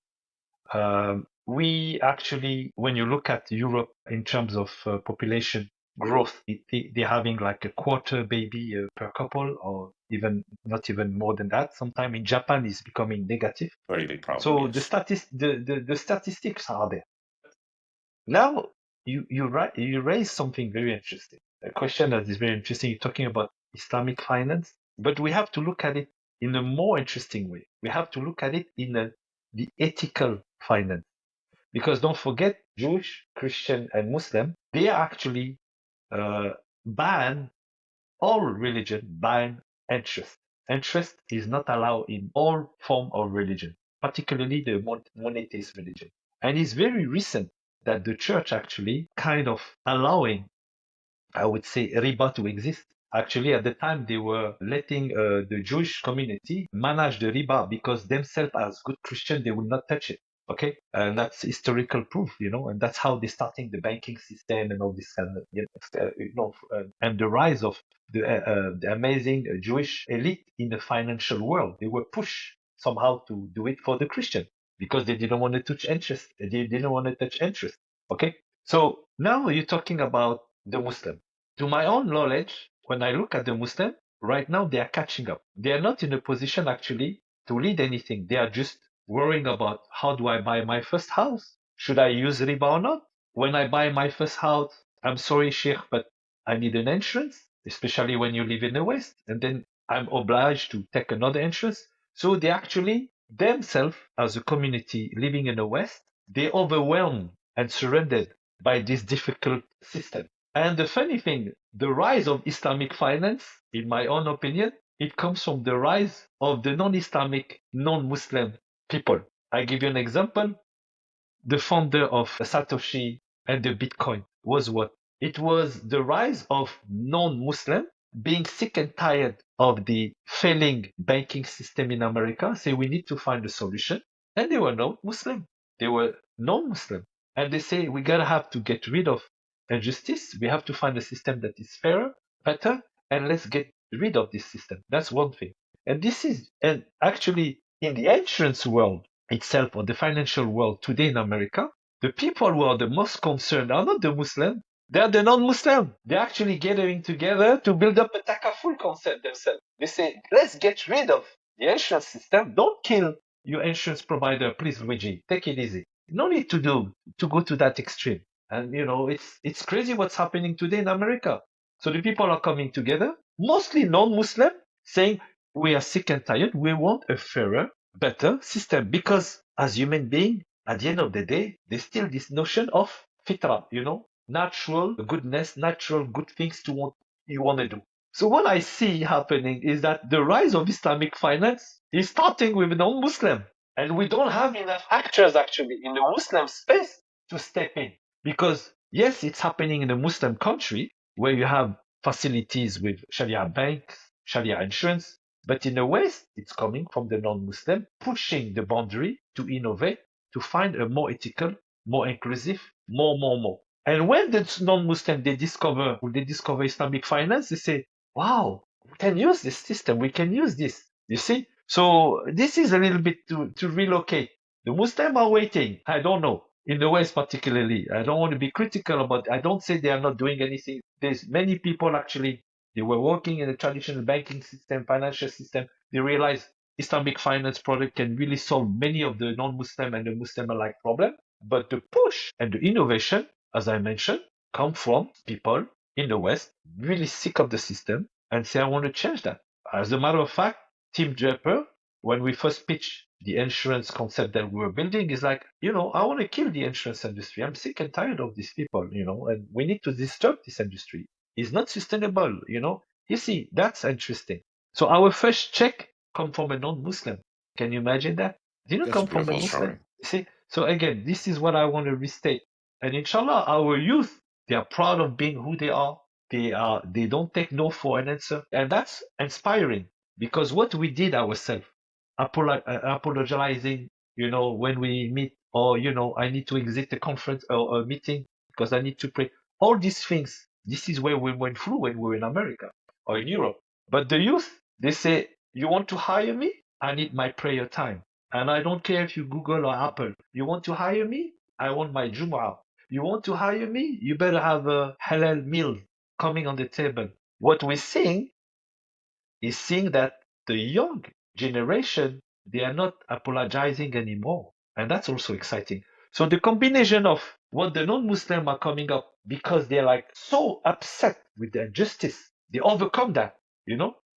We actually, when you look at Europe in terms of population growth, they're having like a quarter baby per couple, or even not even more than that. Sometime in Japan, is becoming negative. Very big problem. So yes. the statistics are there. Now you raise something very interesting. A question that is very interesting. You're talking about Islamic finance, but we have to look at it in a more interesting way. We have to look at it in the ethical finance. Because don't forget, Jewish, Christian, and Muslim, they actually ban all religion, ban interest. Interest is not allowed in all form of religion, particularly the monotheist religion. And it's very recent that the church actually kind of allowing, I would say, riba to exist. Actually, at the time, they were letting the Jewish community manage the riba because themselves, as good Christians, they will not touch it. Okay, and that's historical proof, and that's how they're starting the banking system and all this kind of, and the rise of the amazing Jewish elite in the financial world. They were pushed somehow to do it for the Christian because they didn't want to touch interest. They didn't want to touch interest. Okay, so now you're talking about the Muslim. To my own knowledge, when I look at the Muslim, right now they are catching up. They are not in a position actually to lead anything. They are just worrying about, how do I buy my first house? Should I use riba or not? When I buy my first house, I'm sorry, Sheikh, but I need an insurance, especially when you live in the West. And then I'm obliged to take another insurance. So they actually, themselves, as a community living in the West, they overwhelmed and surrendered by this difficult system. And the funny thing, the rise of Islamic finance, in my own opinion, it comes from the rise of the non-Islamic, non-Muslim people. I give you an example. The founder of Satoshi and the Bitcoin was what? It was the rise of non-Muslim being sick and tired of the failing banking system in America, say we need to find a solution. And they were not Muslim. They were non-Muslim. And they say we gotta have to get rid of injustice. We have to find a system that is fairer, better, and let's get rid of this system. That's one thing. And this is, and actually in the insurance world itself, or the financial world today in America, the people who are the most concerned are not the Muslim, they are the non-Muslim. They're actually gathering together to build up a takaful concept themselves. They say, let's get rid of the insurance system. Don't kill your insurance provider, please, Luigi. Take it easy. No need to go to that extreme. And it's crazy what's happening today in America. So the people are coming together, mostly non-Muslim, saying we are sick and tired. We want a fairer, better system, because as human beings, at the end of the day, there's still this notion of fitra, natural goodness, natural good things you want to do. So what I see happening is that the rise of Islamic finance is starting with non-Muslim, and we don't have enough actors actually in the Muslim space to step in, because yes, it's happening in a Muslim country where you have facilities with Sharia banks, Sharia insurance, but in the West, it's coming from the non-Muslim, pushing the boundary to innovate, to find a more ethical, more inclusive, more. And when the non-Muslim, they discover Islamic finance, they say, wow, we can use this system, we can use this. You see? So this is a little bit to relocate. The Muslims are waiting. I don't know. In the West particularly, I don't want to be critical about, I don't say they are not doing anything. There's many people actually, they were working in the traditional banking system, financial system. They realized Islamic finance product can really solve many of the non-Muslim and the Muslim-alike problem. But the push and the innovation, as I mentioned, come from people in the West really sick of the system and say, I want to change that. As a matter of fact, Tim Draper, when we first pitched the insurance concept that we were building, is like, I want to kill the insurance industry. I'm sick and tired of these people, and we need to disturb this industry. It's not sustainable, You see, that's interesting. So our first check come from a non-Muslim. Can you imagine that? Didn't That's come from a beautiful, Muslim. Shariah. See, so again, this is what I want to restate. And inshallah, our youth, they are proud of being who they are. They don't take no for an answer. And that's inspiring, because what we did ourselves, apologizing, when we meet, or, I need to exit the conference or a meeting because I need to pray. All these things, this is where we went through when we were in America or in Europe. But the youth, they say, you want to hire me? I need my prayer time. And I don't care if you Google or Apple. You want to hire me? I want my Jumu'ah. You want to hire me? You better have a halal meal coming on the table. What we're seeing is seeing that the young generation, they are not apologizing anymore. And that's also exciting. So the combination of what the non-Muslim are coming up, because they're like so upset with the injustice, they overcome that,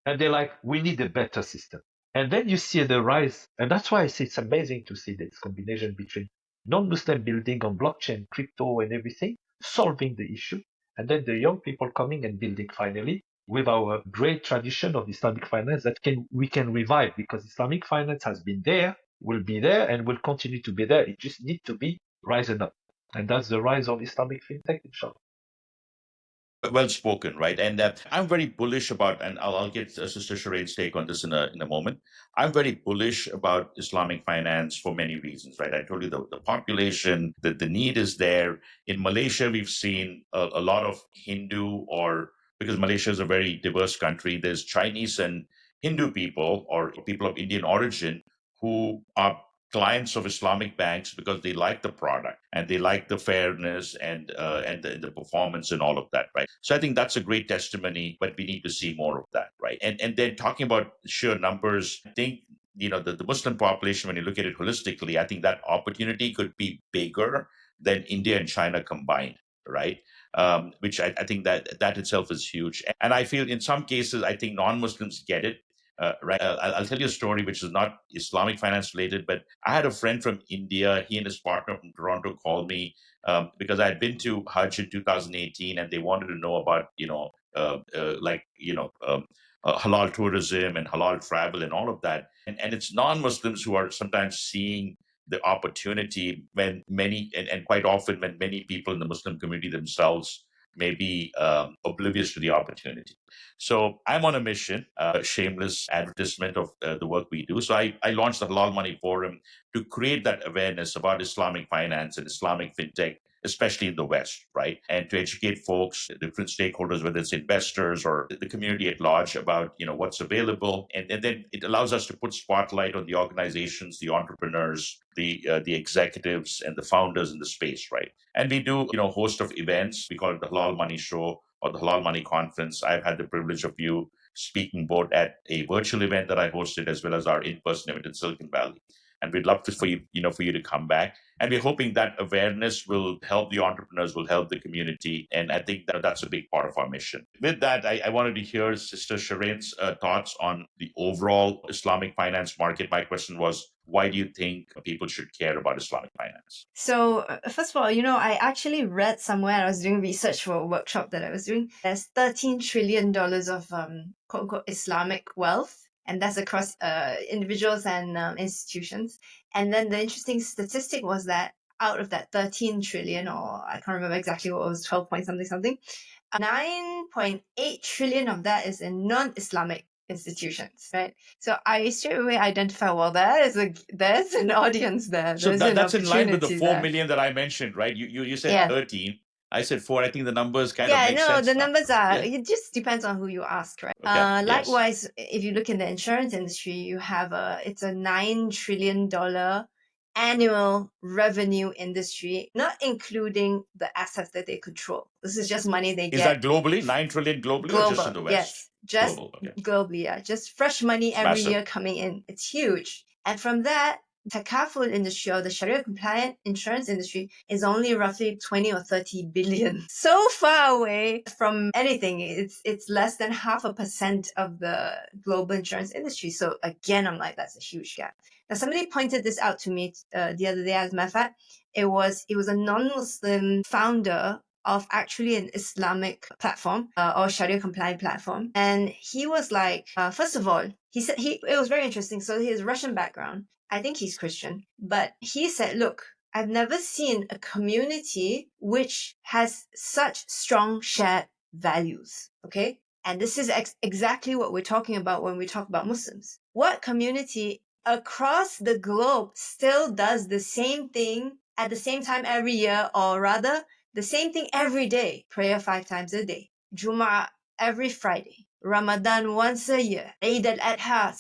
and they're like, we need a better system. And then you see the rise, and that's why I say it's amazing to see this combination between non-Muslim building on blockchain, crypto, and everything, solving the issue, and then the young people coming and building finally with our great tradition of Islamic finance that we can revive, because Islamic finance has been there, will be there, and will continue to be there. It just needs to be rising up. And that's the rise of Islamic fintech, inshallah. Well spoken, right? And I'm very bullish about, and I'll get Sister Sharene's take on this in a moment. I'm very bullish about Islamic finance for many reasons, right? I told you the population, the need is there. In Malaysia, we've seen a lot of Hindu, or because Malaysia is a very diverse country, there's Chinese and Hindu people or people of Indian origin who are clients of Islamic banks because they like the product and they like the fairness and the performance and all of that, right? So I think that's a great testimony, but we need to see more of that, right? And then talking about sheer numbers, I think the Muslim population, when you look at it holistically, I think that opportunity could be bigger than India and China combined, right? Which I think that itself is huge. And I feel in some cases, I think non-Muslims get it. Right. I'll tell you a story which is not Islamic finance related, but I had a friend from India. He and his partner from Toronto called me because I had been to Hajj in 2018, and they wanted to know about, halal tourism and halal travel and all of that. And it's non-Muslims who are sometimes seeing the opportunity when and quite often when many people in the Muslim community themselves may be oblivious to the opportunity. So I'm on a mission, shameless advertisement of the work we do. So I launched the Halal Money Forum to create that awareness about Islamic finance and Islamic fintech, especially in the West, right? And to educate folks, different stakeholders, whether it's investors or the community at large, about what's available, and then it allows us to put spotlight on the organizations, the entrepreneurs, the executives, and the founders in the space, right? And we do a host of events. We call it the Halal Money Show or the Halal Money Conference. I've had the privilege of you speaking both at a virtual event that I hosted as well as our in-person event in Silicon Valley. And we'd love for you to come back. And we're hoping that awareness will help the entrepreneurs, will help the community. And I think that's a big part of our mission. With that, I wanted to hear Sister Sharene's thoughts on the overall Islamic finance market. My question was, why do you think people should care about Islamic finance? So, first of all, I actually read somewhere, I was doing research for a workshop that I was doing, there's $13 trillion of quote unquote Islamic wealth, and that's across individuals and institutions. And then the interesting statistic was that out of that 13 trillion, or I can't remember exactly what it was, 12 point something, 9.8 trillion of that is in non-Islamic institutions, right? So I straight away identify, well, there's an audience there. So There's an that's in line with the opportunity 4 there. million that I mentioned, right? You said Yeah. 13. I said 4. I think the numbers kind of Yeah, make no, sense the now. numbers are, Yeah. it just depends on who you ask, right? Okay. Yes. Likewise, if you look in the insurance industry, you have it's a $9 trillion annual revenue industry, not including the assets that they control. This is just money they Is get that globally? 9 trillion globally or just in the global. West? Yes, just Global. Okay. globally. Yeah, just fresh money It's every massive. year coming in. It's huge. And from that, Takaful industry or the Sharia-compliant insurance industry is only roughly 20 or 30 billion. So far away from anything. It's less than 0.5% of the global insurance industry. So again, I'm like, that's a huge gap. Now, somebody pointed this out to me the other day. As a matter of fact, it was a non-Muslim founder of actually an Islamic platform or Sharia compliant platform. And he was like, first of all, he said it was very interesting. So he has Russian background. I think he's Christian, but he said, look, I've never seen a community which has such strong shared values. Okay. And this is exactly what we're talking about when we talk about Muslims. What community across the globe still does the same thing at the same time every year, or rather the same thing every day? Prayer 5 times a day, Jum'ah every Friday, Ramadan once a year, Eid al-Adha,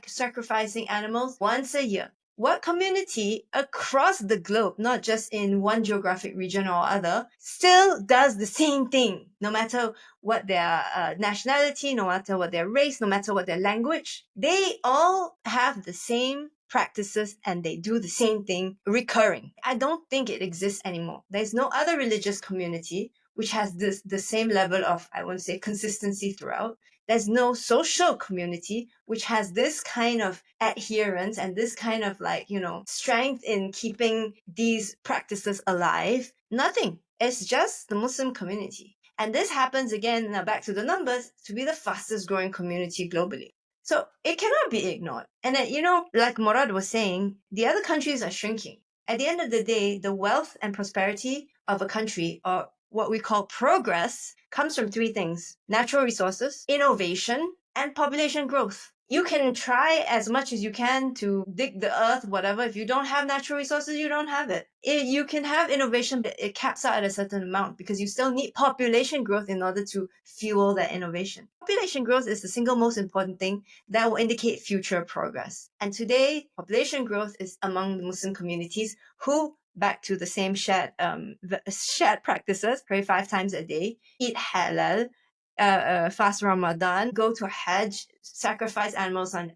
sacrificing animals once a year. What community across the globe, not just in one geographic region or other, still does the same thing, no matter what their nationality, no matter what their race, no matter what their language? They all have the same practices and they do the same thing recurring. I don't think it exists anymore. There's no other religious community which has the same level of, I won't say consistency throughout. There's no social community which has this kind of adherence and this kind of strength in keeping these practices alive. Nothing. It's just the Muslim community. And this happens again, now back to the numbers, to be the fastest growing community globally. So it cannot be ignored. And like Morrad was saying, the other countries are shrinking. At the end of the day, the wealth and prosperity of a country, or what we call progress, comes from 3 things: natural resources, innovation, and population growth. You can try as much as you can to dig the earth, whatever. If you don't have natural resources, you don't have it. You can have innovation, but it caps out at a certain amount because you still need population growth in order to fuel that innovation. Population growth is the single most important thing that will indicate future progress. And today, population growth is among the Muslim communities who, back to the same shared practices, pray 5 times a day, eat halal, fast Ramadan, go to Hajj, sacrifice animals on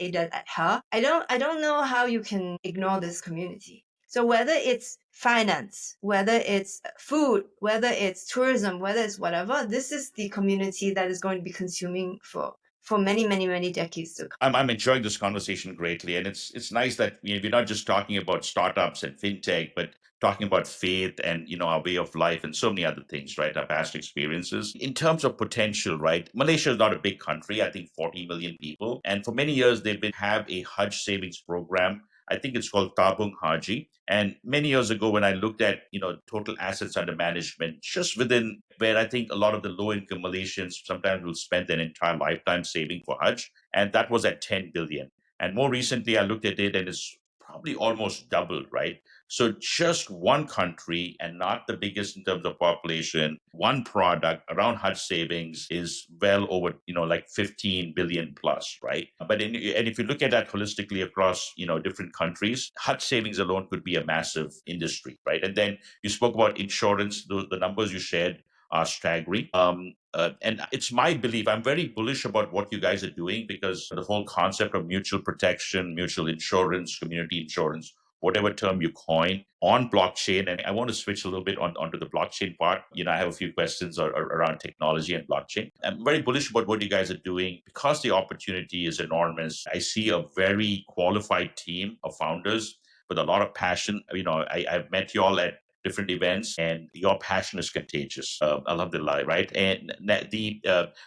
Eid al-Adha. I don't know how you can ignore this community. So whether it's finance, whether it's food, whether it's tourism, whether it's whatever, this is the community that is going to be consuming for many, many, many decades to come. I'm enjoying this conversation greatly, and it's nice that we're not just talking about startups and fintech, but talking about faith and our way of life and so many other things, right? Our past experiences. In terms of potential, right? Malaysia is not a big country. I think 40 million people, and for many years they've been have a Hajj savings program. I think it's called Tabung Haji. And many years ago, when I looked at total assets under management, just within where I think a lot of the low income Malaysians sometimes will spend their entire lifetime saving for Hajj, and that was at 10 billion. And more recently, I looked at it, and it's probably almost doubled, right? So just one country, and not the biggest in terms of population, one product around Hajj savings is well over, like 15 billion plus, right? And if you look at that holistically across, different countries, Hajj savings alone could be a massive industry, right? And then you spoke about insurance, the numbers you shared are staggering. And it's my belief, I'm very bullish about what you guys are doing, because the whole concept of mutual protection, mutual insurance, community insurance, whatever term you coin on blockchain. And I want to switch a little bit onto the blockchain part. I have a few questions around technology and blockchain. I'm very bullish about what you guys are doing because the opportunity is enormous. I see a very qualified team of founders with a lot of passion. I've met you all at different events, and your passion is contagious. Alhamdulillah, right? And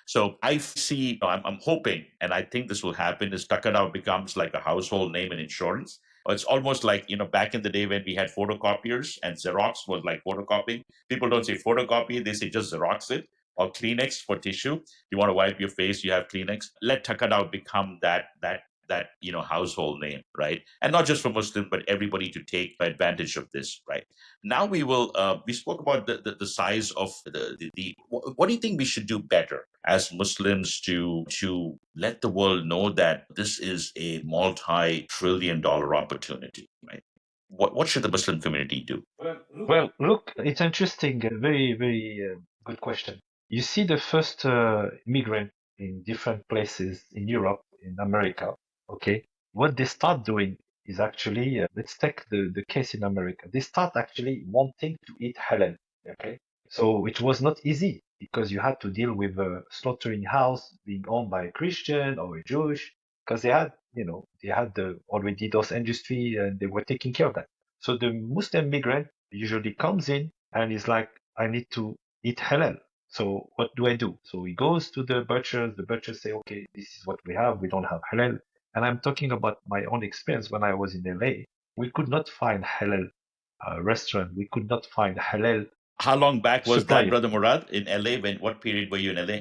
so I see, I'm hoping, and I think this will happen, is Takadao becomes like a household name in insurance. It's almost like, back in the day when we had photocopiers and Xerox was like photocopying. People don't say photocopy, they say just Xerox it, or Kleenex for tissue. You want to wipe your face, you have Kleenex. Let Takadao become that household name, right? And not just for Muslims, but everybody to take advantage of this, right? Now we spoke about the size of the what do you think we should do better as Muslims to let the world know that this is a multi-trillion dollar opportunity, right? What should the Muslim community do? Well, look, it's interesting. Very, very good question. You see the first immigrant in different places in Europe, in America, okay? What they start doing is actually, let's take the case in America. They start actually wanting to eat halal, okay? So it was not easy because you had to deal with a slaughtering house being owned by a Christian or a Jewish, because they had already those industry and they were taking care of that. So the Muslim migrant usually comes in and is like, I need to eat halal. So what do I do? So he goes to the butchers. The butchers say, okay, this is what we have. We don't have halal. And I'm talking about my own experience when I was in LA. We could not find halal restaurant. We could not find halal How long back was that, supplier. Brother Murad, in LA? What period were you in LA?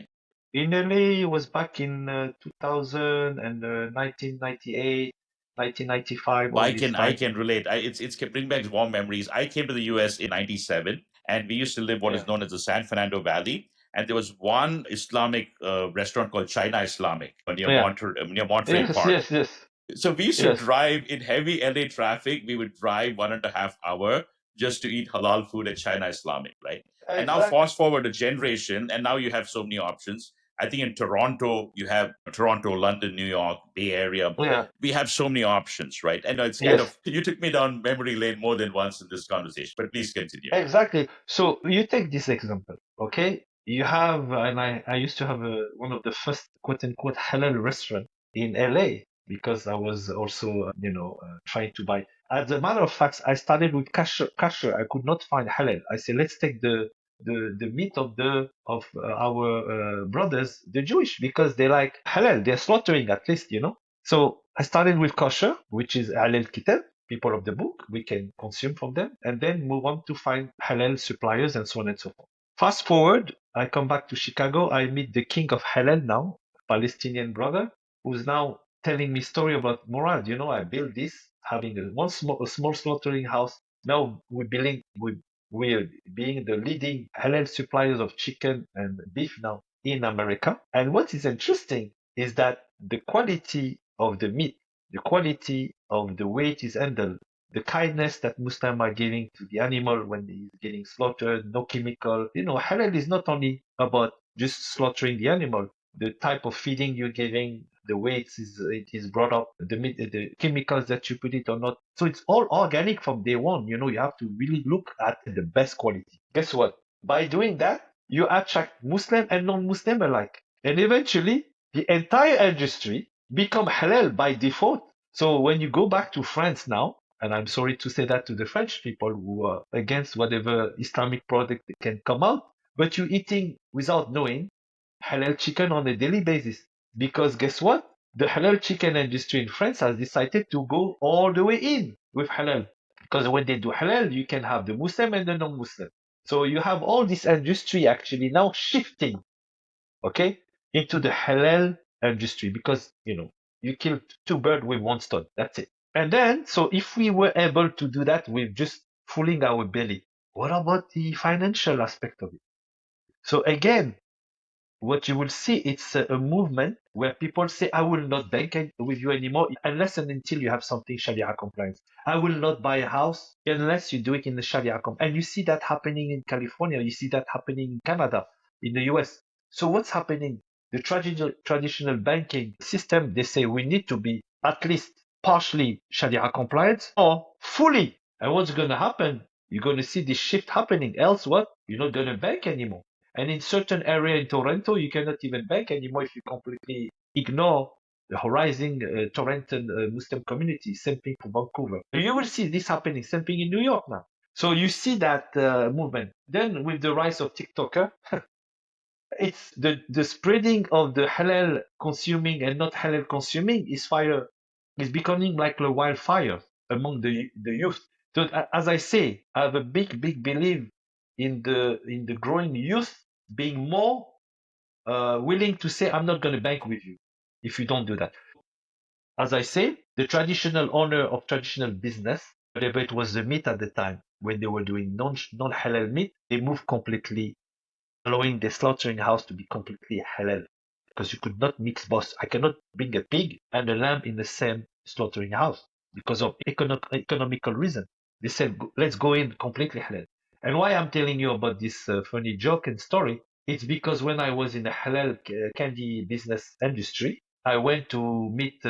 In LA, it was back in 2000 and 1998, 1995, Well, all I this can I time. can relate. It's can bring back warm memories. I came to the U.S. in '97, and we used to live what is Yeah. known as the San Fernando Valley. And there was one Islamic restaurant called China Islamic Yeah. near Monterey Yes, Park. yes, yes, So we used to yes. drive in heavy LA traffic. We would drive 1.5 hour just to eat halal food at China Islamic, right? And now Exactly. fast forward a generation, and now you have so many options. I think in Toronto, you have Toronto, London, New York, Bay Area. Yeah. We have so many options, right? And it's kind Yes. of, you took me down memory lane more than once in this conversation, but please continue. Exactly. So you take this example, okay? You have, and I used to have one of the first quote unquote halal restaurant in LA because I was also, trying to buy. As a matter of fact, I started with kasher. Kasher, I could not find halal. I said, let's take the meat of our brothers, the Jewish, because they like halal. They're slaughtering at least. So I started with kosher, which is halal kitab, people of the book, we can consume from them, and then move on to find halal suppliers and so on and so forth. Fast forward, I come back to Chicago. I meet the king of halal now, Palestinian brother, who's now telling me story about Morrad. I built this, having a small slaughtering house. Now we're being the leading halal suppliers of chicken and beef now in America. And what is interesting is that the quality of the meat, the quality of the way it is handled, the kindness that Muslims are giving to the animal when it is getting slaughtered, no chemical. Halal is not only about just slaughtering the animal. The type of feeding you're giving, the way it is brought up, the chemicals that you put it or not. So it's all organic from day one. You know, you have to really look at the best quality. Guess what? By doing that, you attract Muslim and non-Muslim alike. And eventually, the entire industry become halal by default. So when you go back to France now, and I'm sorry to say that to the French people who are against whatever Islamic product that can come out, but you're eating without knowing halal chicken on a daily basis. Because guess what? The halal chicken industry in France has decided to go all the way in with halal. Because when they do halal, you can have the Muslim and the non-Muslim. So you have all this industry actually now shifting, okay, into the halal industry because, you know, you killed two birds with one stone. That's it. And then, so if we were able to do that with just fooling our belly, what about the financial aspect of it? So again, what you will see, it's a movement where people say, I will not bank with you anymore unless and until you have something Sharia compliant. I will not buy a house unless you do it in the Sharia compliant. And you see that happening in California. You see that happening in Canada, in the US. So what's happening? The traditional banking system, they say we need to be at least partially Sharia compliant or fully. And what's going to happen? You're going to see this shift happening. Else what? You're not going to bank anymore. And in certain area in Toronto, you cannot even bank anymore if you completely ignore the rising Toronto Muslim community. Same thing for Vancouver. You will see this happening. Same thing in New York now. So you see that movement. Then with the rise of TikToker, it's the spreading of the halal consuming and not halal consuming is becoming like a wildfire among the youth. So as I say, I have a big belief in the growing youth being more willing to say, I'm not going to bank with you if you don't do that. As I say, the traditional owner of traditional business, whatever it was the meat at the time, when they were doing non-halal meat, they moved completely, allowing the slaughtering house to be completely halal. Because you could not mix both. I cannot bring a pig and a lamb in the same slaughtering house because of economical reason. They said, let's go in completely halal. And why I'm telling you about this funny joke and story, it's because when I was in the halal candy business industry, I went to meet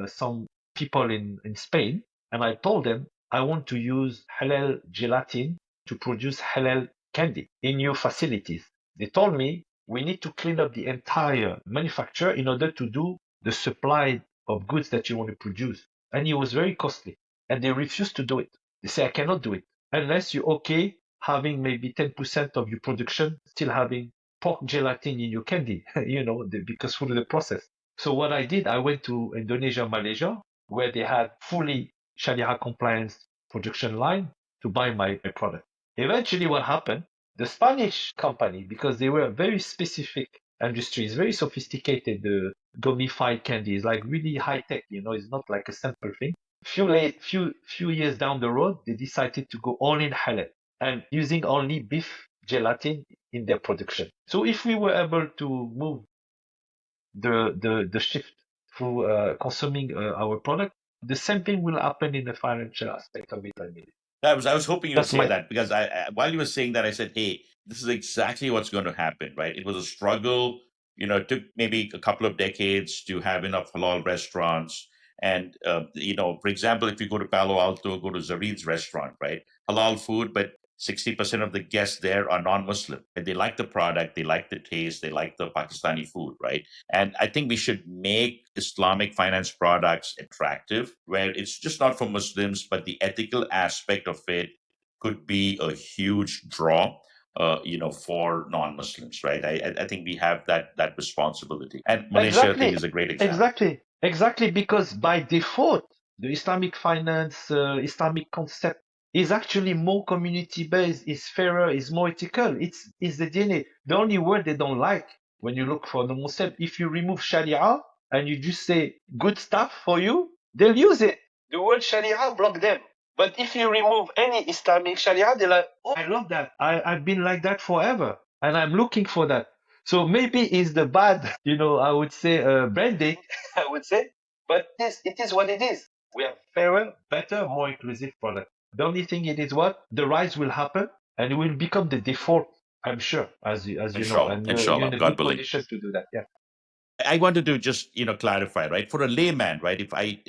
some people in Spain, and I told them I want to use halal gelatin to produce halal candy in your facilities. They told me we need to clean up the entire manufacture in order to do the supply of goods that you want to produce. And it was very costly. And they refused to do it. They say, I cannot do it unless you're okay having maybe 10% of your production still having pork gelatin in your candy, because through the process. So what I did, I went to Indonesia, Malaysia, where they had fully Sharia compliance production line to buy my product. Eventually what happened, the Spanish company, because they were very specific industries, very sophisticated, the gummified candies, like really high tech, it's not like a simple thing. Few years down the road, they decided to go all in halal and using only beef gelatin in their production. So if we were able to move the shift through consuming our product, the same thing will happen in the financial aspect of it, I believe. I was hoping you would That's say my that because while you were saying that, I said, hey, this is exactly what's going to happen, right? It was a struggle. It took maybe a couple of decades to have enough halal restaurants. And, for example, if you go to Palo Alto, go to Zarin's restaurant, right? Halal food, but 60% of the guests there are non-Muslim. And they like the product, they like the taste, they like the Pakistani food, right? And I think we should make Islamic finance products attractive, where it's just not for Muslims, but the ethical aspect of it could be a huge draw. For non-Muslims, right? I think we have that responsibility, and Malaysia, I think, Exactly, is a great example. exactly, because by default, the Islamic finance, Islamic concept is actually more community-based, is fairer, is more ethical. It's the DNA. The only word they don't like when you look for the Muslim, if you remove Sharia and you just say good stuff for you, they'll use it. The word Sharia block them. But if you remove any Islamic Sharia, they're like, oh, I love that. I've been like that forever, and I'm looking for that. So maybe it's the bad, I would say branding, I would say, but it is what it is. We have fairer, better, more inclusive product. The only thing it is what? The rise will happen and it will become the default I'm sure, as you know, Inshallah, and you're in inshallah, a God good willing. position to do that. Yeah. I wanted to just, clarify, right? For a layman, right? If a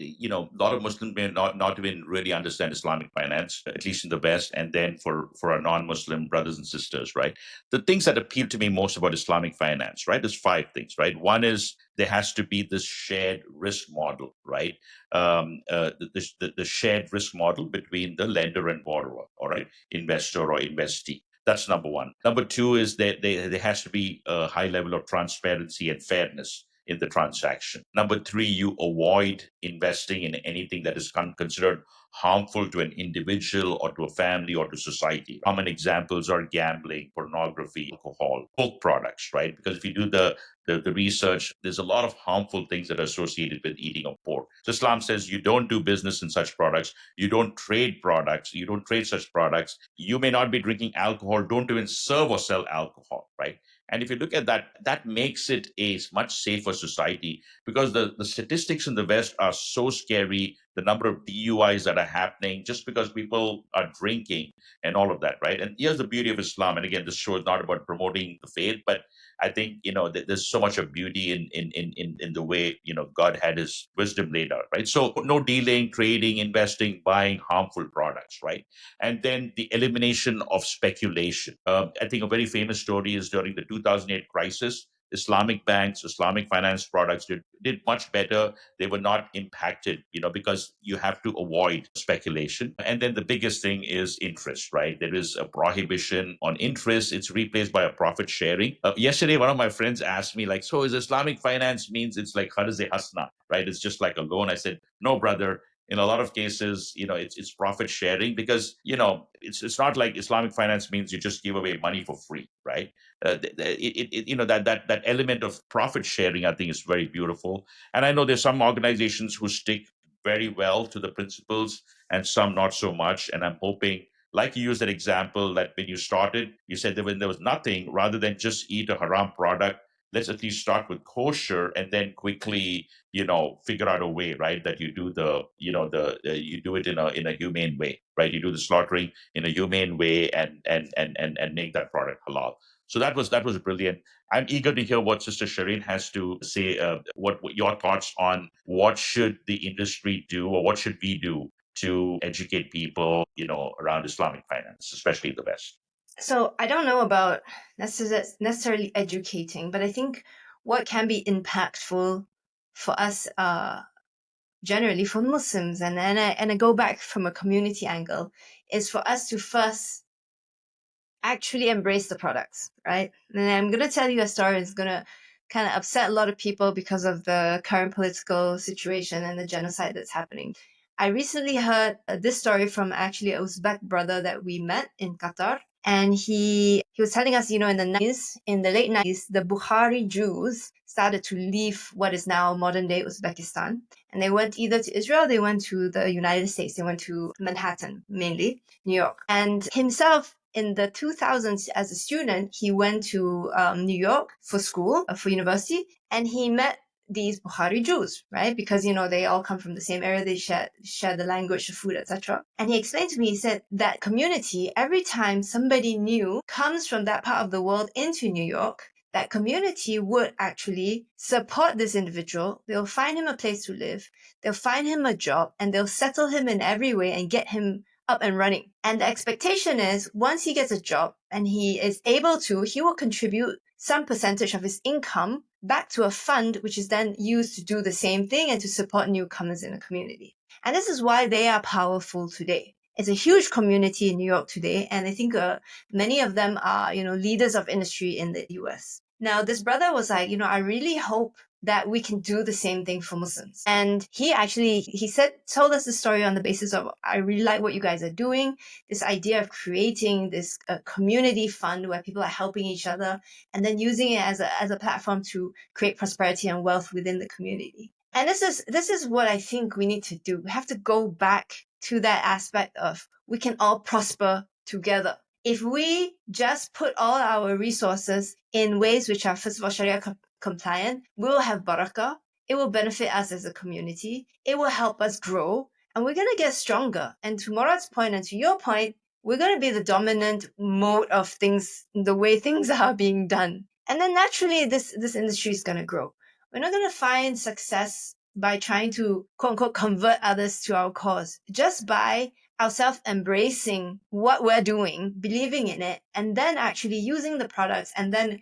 lot of Muslims may not even really understand Islamic finance, at least in the West, and then for our non-Muslim brothers and sisters, right? The things that appeal to me most about Islamic finance, right? There's five things, right? One is there has to be this shared risk model, right? The shared risk model between the lender and borrower, all right, investor or investee. That's number one. Number two is that there has to be a high level of transparency and fairness in the transaction. Number three, you avoid investing in anything that is considered harmful to an individual or to a family or to society. Common examples are gambling, pornography, alcohol, bulk products, right? Because if you do the research, there's a lot of harmful things that are associated with eating of pork. So Islam says you don't do business in such products, you don't trade products, you don't trade such products, you may not be drinking alcohol, don't even serve or sell alcohol, right? And if you look at that, that makes it a much safer society because the statistics in the West are so scary. The number of DUIs that are happening just because people are drinking and all of that, right? And here's the beauty of Islam. And again, this show is not about promoting the faith, but I think there's so much of beauty in the way God had His wisdom laid out, right? So no dealing, trading, investing, buying harmful products, right? And then the elimination of speculation. I think a very famous story is during the 2008 crisis. Islamic banks, Islamic finance products did much better. They were not impacted, because you have to avoid speculation. And then the biggest thing is interest, right? There is a prohibition on interest. It's replaced by a profit sharing. Yesterday, one of my friends asked me, like, so is Islamic finance means it's like Qarz-e Hasna, right? It's just like a loan. I said, no, brother. In a lot of cases, it's profit sharing because, it's not like Islamic finance means you just give away money for free, right? That element of profit sharing, I think, is very beautiful. And I know there's some organizations who stick very well to the principles and some not so much. And I'm hoping, like you used that example, that when you started, you said that when there was nothing, rather than just eat a haram product, let's at least start with kosher and then quickly, figure out a way, right? That you do you do it in a humane way, right? You do the slaughtering in a humane way and make that product halal. So that was brilliant. I'm eager to hear what Sister Sharene has to say. What your thoughts on what should the industry do or what should we do to educate people, around Islamic finance, especially in the West. So I don't know about necessarily educating, but I think what can be impactful for us generally for Muslims, and I go back from a community angle, is for us to first actually embrace the products, right? And I'm going to tell you a story that's going to kind of upset a lot of people because of the current political situation and the genocide that's happening. I recently heard this story from actually an Uzbek brother that we met in Qatar. And he was telling us, in the late 90s, the Bukhari Jews started to leave what is now modern day Uzbekistan. And they went either to Israel, they went to the United States, they went to Manhattan, mainly, New York. And himself, in the 2000s, as a student, he went to New York for school, for university, and he met these Bukhari Jews, right? Because, they all come from the same area, they share the language, the food, etc. And he explained to me, he said that community, every time somebody new comes from that part of the world into New York, that community would actually support this individual. They'll find him a place to live, they'll find him a job, and they'll settle him in every way and get him up and running. And the expectation is once he gets a job and he is able to, he will contribute some percentage of his income back to a fund, which is then used to do the same thing and to support newcomers in the community. And this is why they are powerful today. It's a huge community in New York today, and I think many of them are, leaders of industry in the US. Now, this brother was like, I really hope that we can do the same thing for Muslims. And he told us the story on the basis of, I really like what you guys are doing, this idea of creating this community fund where people are helping each other and then using it as a platform to create prosperity and wealth within the community. And this is what I think we need to do. We have to go back to that aspect of we can all prosper together. If we just put all our resources in ways which are, first of all, Sharia compliant, we'll have barakah. It will benefit us as a community. It will help us grow, and we're going to get stronger. And to Morrad's point and to your point, we're going to be the dominant mode of things, the way things are being done. And then naturally, this industry is going to grow. We're not going to find success by trying to, quote unquote, convert others to our cause, just by ourselves embracing what we're doing, believing in it, and then actually using the products, and then,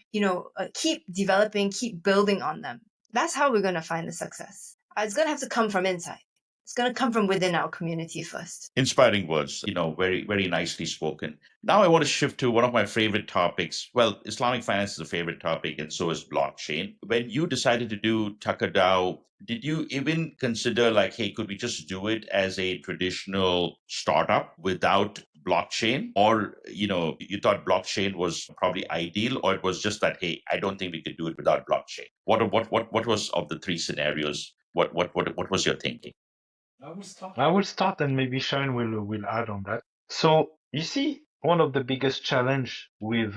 keep developing, keep building on them. That's how we're going to find the success. It's going to have to come from inside. It's going to come from within our community first. Inspiring words, very, very nicely spoken. Now I want to shift to one of my favorite topics. Well, Islamic finance is a favorite topic, and so is blockchain. When you decided to do TakaDAO, did you even consider like, hey, could we just do it as a traditional startup without blockchain? Or, you thought blockchain was probably ideal, or it was just that, hey, I don't think we could do it without blockchain? What was of the three scenarios? What was your thinking? I will start and maybe Shane will add on that. So you see, one of the biggest challenge with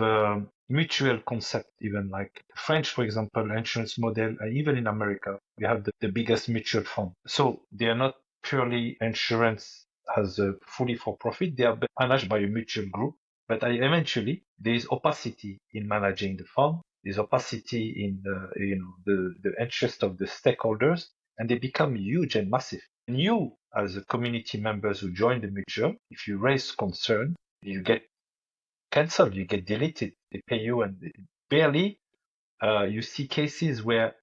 mutual concept, even like French, for example, insurance model, and even in America, we have the biggest mutual fund. So they are not purely insurance as a fully for profit. They are managed by a mutual group. But eventually, there is opacity in managing the fund. There's opacity in the interest of the stakeholders, and they become huge and massive. And you, as a community members who join the mutual, if you raise concern, you get cancelled, you get deleted. They pay you, and barely you see cases where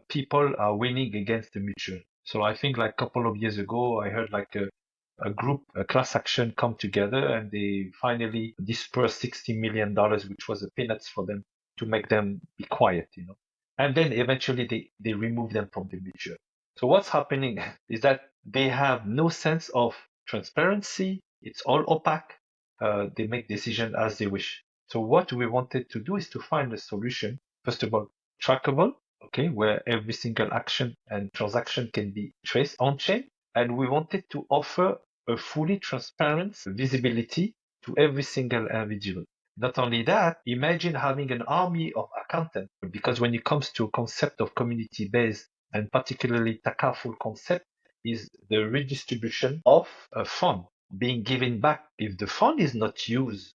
people are winning against the mutual. So I think like a couple of years ago, I heard like a group, a class action come together, and they finally dispersed $60 million, which was a peanuts for them to make them be quiet, And then eventually they remove them from the mutual. So what's happening is that they have no sense of transparency. It's all opaque. They make decisions as they wish. So what we wanted to do is to find a solution, first of all, trackable, okay, where every single action and transaction can be traced on chain. And we wanted to offer a fully transparent visibility to every single individual. Not only that, imagine having an army of accountants, because when it comes to a concept of community-based and particularly takaful concept is the redistribution of a fund being given back. If the fund is not used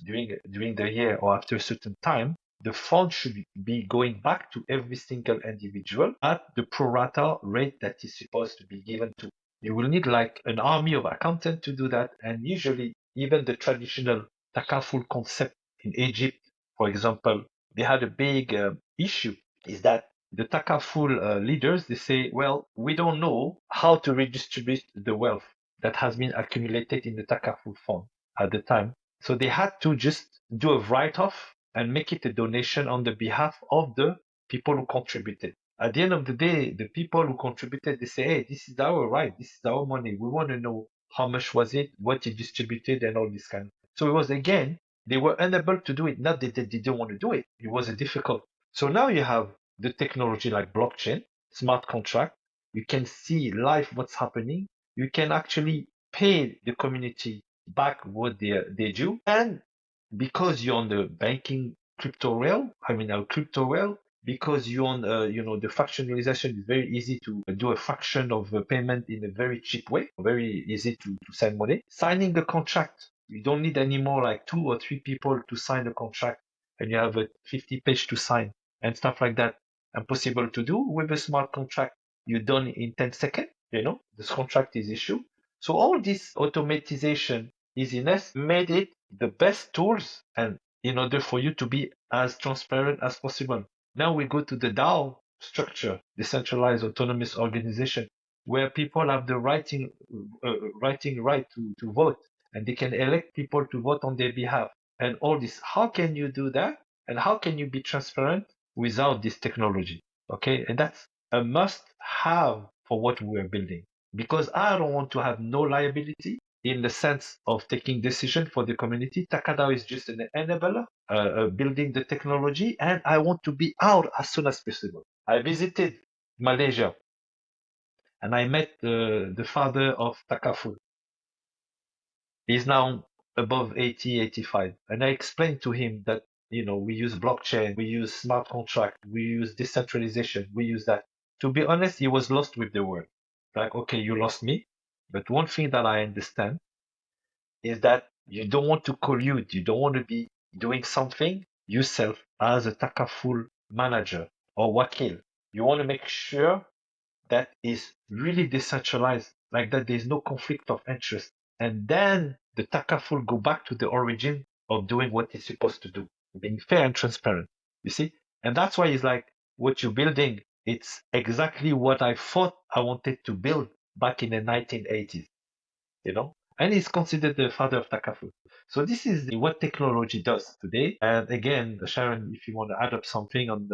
during the year or after a certain time, the fund should be going back to every single individual at the pro rata rate that is supposed to be given to. You will need like an army of accountants to do that. And usually even the traditional takaful concept in Egypt, for example, they had a big issue is that the takaful leaders, they say, well, we don't know how to redistribute the wealth that has been accumulated in the takaful fund at the time. So they had to just do a write-off and make it a donation on the behalf of the people who contributed. At the end of the day, the people who contributed, they say, hey, this is our right. This is our money. We want to know how much was it, what it distributed, and all this kind of thing. So it was, again, they were unable to do it. Not that they didn't want to do it. It was difficult. So now you have the technology like blockchain, smart contract. You can see live what's happening. You can actually pay the community back what they do. And because you're on the banking crypto rail, crypto rail, because you're on, the fractionalization is very easy to do a fraction of a payment in a very cheap way, very easy to send money. Signing the contract, you don't need anymore like 2 or 3 people to sign the contract, and you have a 50 page to sign and stuff like that. Impossible to do with a smart contract. You're done in 10 seconds, this contract is issued. So all this automatization easiness made it the best tools and in order for you to be as transparent as possible. Now we go to the DAO structure, decentralized autonomous organization, where people have the writing right to vote, and they can elect people to vote on their behalf. And all this, how can you do that? And how can you be transparent without this technology? Okay, and that's a must have for what we're building, because I don't want to have no liability in the sense of taking decision for the community. TakaDAO is just an enabler, building the technology, and I want to be out as soon as possible. I visited Malaysia, and I met the father of Takaful. He's now above 80, 85. And I explained to him that, we use blockchain, we use smart contract, we use decentralization, we use that. To be honest, he was lost with the word. Like, okay, you lost me. But one thing that I understand is that You don't want to collude. You don't want to be doing something yourself as a takaful manager or wakil. You want to make sure that is really decentralized, like that there's no conflict of interest. And then the takaful go back to the origin of doing what it's supposed to do, being fair and transparent. You see? And that's why it's like what you're building, it's exactly what I thought I wanted to build back in the 1980s, you know? And he's considered the father of takaful. So this is what technology does today. And again, Sharon, if you want to add up something on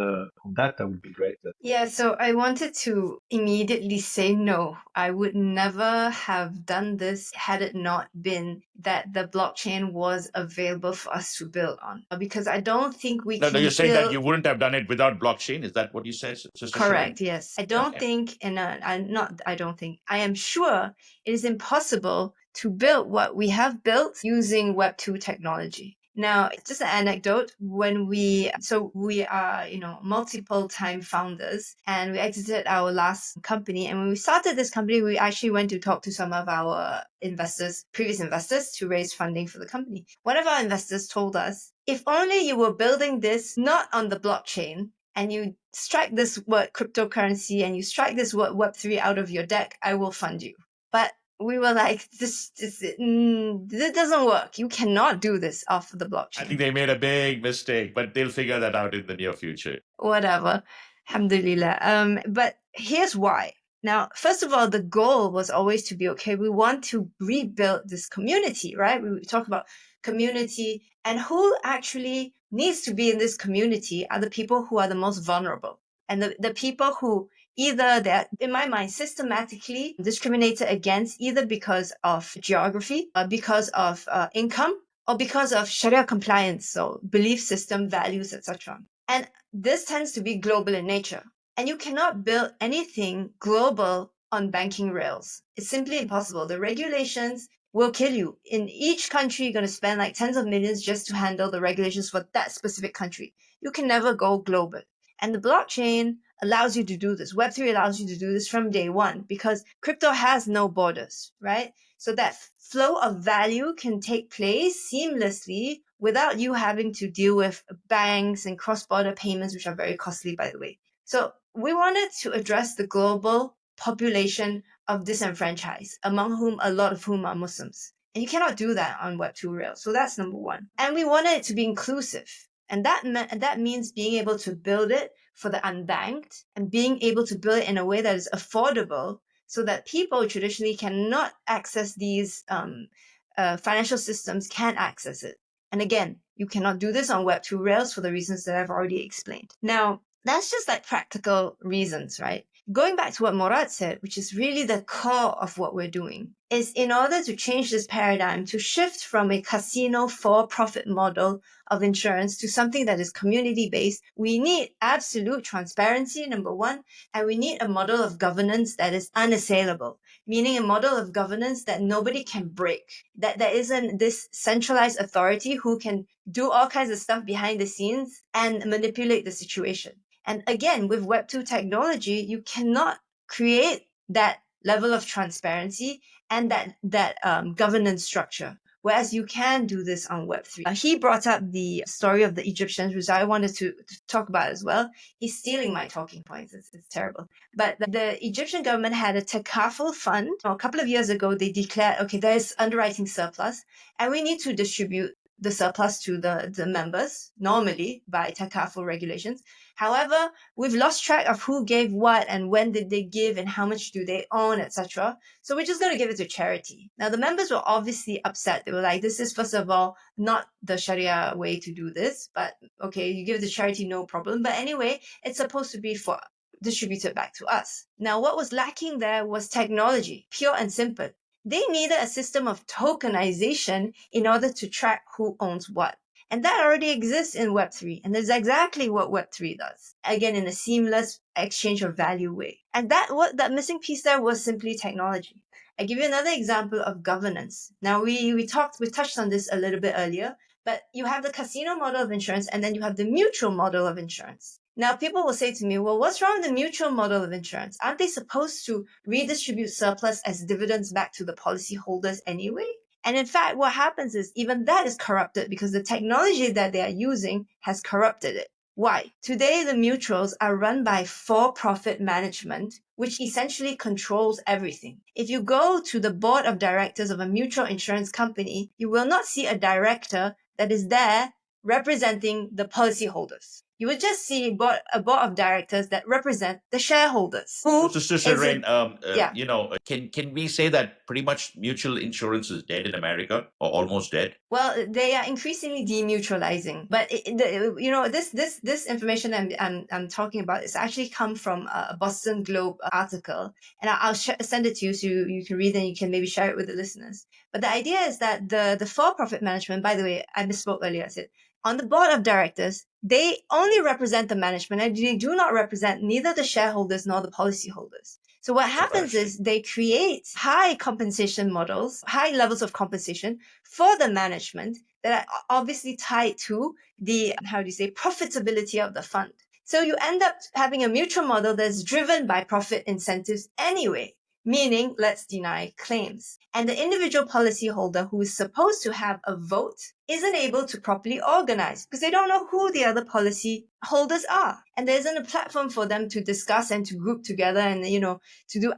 that would be great. Yeah, so I wanted to immediately say no. I would never have done this had it not been that the blockchain was available for us to build on. Because I don't think we No, can you're saying that build. you wouldn't have done it without blockchain. Is that what you said, Sister Sharene? Correct, yes. I don't Okay. think, and I don't think, I am sure it is impossible to build what we have built using Web 2 technology. Now, it's just an anecdote. When we are, multiple time founders, and we exited our last company. And when we started this company, we actually went to talk to some of our previous investors, to raise funding for the company. One of our investors told us, if only you were building this not on the blockchain, and you strike this word cryptocurrency and you strike this word Web3 out of your deck, I will fund you. But we were like, this doesn't work. You cannot do this off of the blockchain. I think they made a big mistake, but they'll figure that out in the near future. Whatever. Alhamdulillah. But here's why. Now, first of all, the goal was always to be, okay, we want to rebuild this community, right? We talk about community, and who actually needs to be in this community are the people who are the most vulnerable. And the people who either they're, in my mind, systematically discriminated against, either because of geography, or because of income, or because of Sharia compliance, so belief system, values, etc. And this tends to be global in nature. And you cannot build anything global on banking rails. It's simply impossible. The regulations will kill you. In each country, you're going to spend like tens of millions just to handle the regulations for that specific country. You can never go global. And the blockchain allows you to do this. Web3 allows you to do this from day one, because crypto has no borders, right? So that flow of value can take place seamlessly without you having to deal with banks and cross-border payments, which are very costly, by the way. So we wanted to address the global population of disenfranchised, among whom a lot of whom are Muslims. And you cannot do that on Web2 Rails. So that's number one. And we wanted it to be inclusive. And that means being able to build it for the unbanked, and being able to build it in a way that is affordable, so that people traditionally cannot access these financial systems can access it. And again, you cannot do this on Web2 Rails for the reasons that I've already explained. Now, that's just like practical reasons, right? Going back to what Morrad said, which is really the core of what we're doing, is in order to change this paradigm, to shift from a casino for-profit model of insurance to something that is community-based, we need absolute transparency, number one, and we need a model of governance that is unassailable, meaning a model of governance that nobody can break, that there isn't this centralized authority who can do all kinds of stuff behind the scenes and manipulate the situation. And again, with Web2 technology, you cannot create that level of transparency and that governance structure, whereas you can do this on Web3. He brought up the story of the Egyptians, which I wanted to talk about as well. He's stealing my talking points. It's terrible. But the Egyptian government had a takaful fund. A couple of years ago, they declared, okay, there's underwriting surplus, and we need to distribute the surplus to the members, normally by takaful regulations. However, we've lost track of who gave what and when did they give and how much do they own, etc. So we're just going to give it to charity. Now, the members were obviously upset. They were like, this is, first of all, not the Sharia way to do this, but okay, you give it to charity, no problem. But anyway, it's supposed to be distributed back to us. Now, what was lacking there was technology, pure and simple. They needed a system of tokenization in order to track who owns what. And that already exists in Web3. And that's exactly what Web3 does. Again, in a seamless exchange of value way. And that missing piece there was simply technology. I give you another example of governance. Now, we touched on this a little bit earlier, but you have the casino model of insurance, and then you have the mutual model of insurance. Now, people will say to me, well, what's wrong with the mutual model of insurance? Aren't they supposed to redistribute surplus as dividends back to the policyholders anyway? And in fact, what happens is even that is corrupted because the technology that they are using has corrupted it. Why? Today, the mutuals are run by for-profit management, which essentially controls everything. If you go to the board of directors of a mutual insurance company, you will not see a director that is there representing the policyholders. You will just see a board of directors that represent the shareholders. So, Sister Sharene, Yeah. can we say that pretty much mutual insurance is dead in America or almost dead? Well, they are increasingly demutualizing, but this information I'm talking about is actually come from a Boston Globe article, and I'll send it to you so you can read and you can maybe share it with the listeners. But the idea is that the for-profit management, by the way, I misspoke earlier. I said on the board of directors, they only represent the management and they do not represent neither the shareholders nor the policyholders. So what happens is they create high compensation models, high levels of compensation for the management that are obviously tied to the, profitability of the fund. So you end up having a mutual model that's driven by profit incentives anyway, meaning let's deny claims. And the individual policyholder who is supposed to have a vote isn't able to properly organize because they don't know who the other policy holders are. And there isn't a platform for them to discuss and to group together and, to do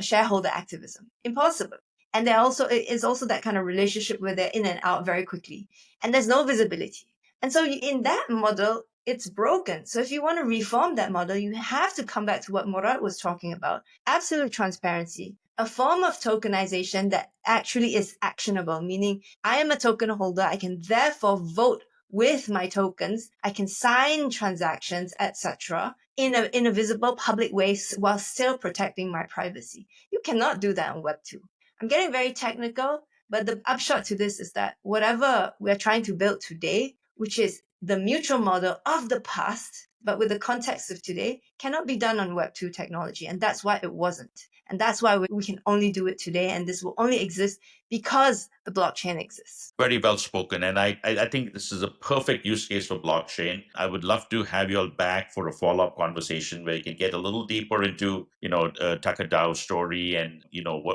shareholder activism. Impossible. And it is also that kind of relationship where they're in and out very quickly. And there's no visibility. And so in that model, it's broken. So if you want to reform that model, you have to come back to what Morrad was talking about. Absolute transparency, a form of tokenization that actually is actionable, meaning I am a token holder. I can therefore vote with my tokens. I can sign transactions, etc., in a visible public way while still protecting my privacy. You cannot do that on Web 2. I'm getting very technical, but the upshot to this is that whatever we're trying to build today, which is the mutual model of the past, but with the context of today, cannot be done on Web 2 technology. And that's why it wasn't. And that's why we can only do it today. And this will only exist because the blockchain exists. Very well spoken. And I think this is a perfect use case for blockchain. I would love to have you all back for a follow-up conversation where you can get a little deeper into, Takadao's story and,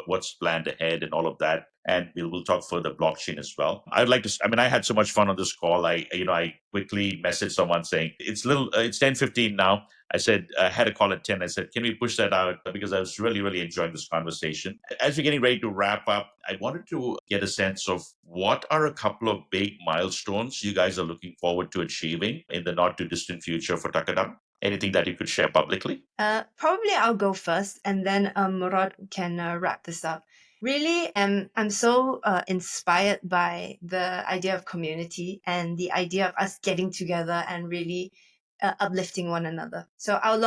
what's planned ahead and all of that. And we'll talk further blockchain as well. I'd like to, I had so much fun on this call. I quickly messaged someone saying it's 10:15 now. I said, I had a call at 10. I said, can we push that out? Because I was really, really enjoying this conversation. As we're getting ready to wrap up, I wanted to get a sense of what are a couple of big milestones you guys are looking forward to achieving in the not too distant future for Takadao? Anything that you could share publicly? Probably I'll go first and then Morrad can wrap this up. Really, I'm so inspired by the idea of community and the idea of us getting together and really uplifting one another. So our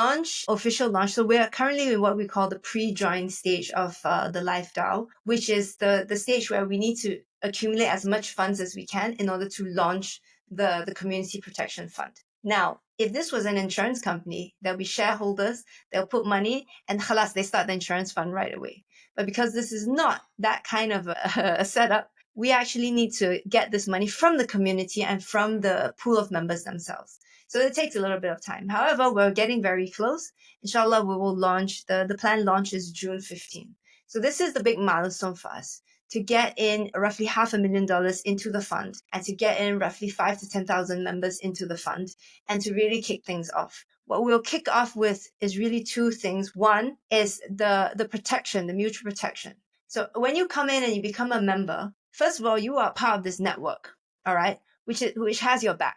official launch, so we're currently in what we call the pre-join stage of the TheLifeDAO, which is the stage where we need to accumulate as much funds as we can in order to launch the Community Protection Fund. Now, if this was an insurance company, there'll be shareholders, they'll put money, and khalas, they start the insurance fund right away. But because this is not that kind of a setup, we actually need to get this money from the community and from the pool of members themselves. So it takes a little bit of time. However, we're getting very close. Inshallah, we will launch, the planned launch is June 15. So this is the big milestone for us, to get in roughly $500,000 into the fund and to get in roughly 5,000 to 10,000 members into the fund and to really kick things off. What we'll kick off with is really two things. One is the protection, the mutual protection. So when you come in and you become a member, first of all, you are part of this network, all right, which has your back.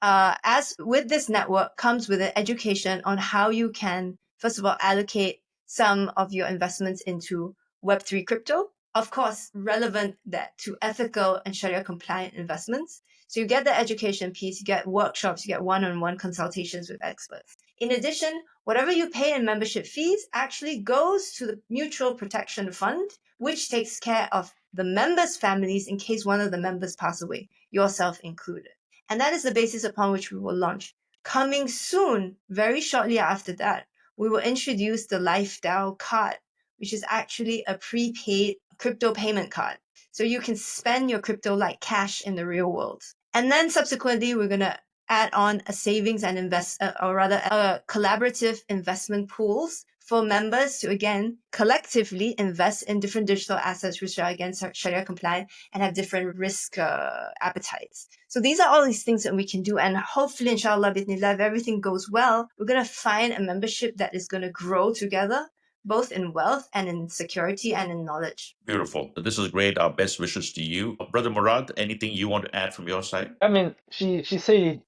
As with this network comes with an education on how you can, first of all, allocate some of your investments into Web3 crypto, of course, relevant that to ethical and Sharia-compliant investments. So you get the education piece, you get workshops, you get one-on-one consultations with experts. In addition, whatever you pay in membership fees actually goes to the Mutual Protection Fund, which takes care of the members' families in case one of the members pass away, yourself included. And that is the basis upon which we will launch. Coming soon, very shortly after that, we will introduce the TheLifeDAO card, which is actually a prepaid crypto payment card. So you can spend your crypto like cash in the real world. And then subsequently, we're going to add on a savings and collaborative investment pools for members to, again, collectively invest in different digital assets which are, again, Sharia compliant and have different risk appetites. So these are all these things that we can do. And hopefully, inshallah, if everything goes well, we're going to find a membership that is going to grow together, both in wealth and in security and in knowledge. Beautiful. This is great. Our best wishes to you. Brother Morrad, anything you want to add from your side? I mean, she said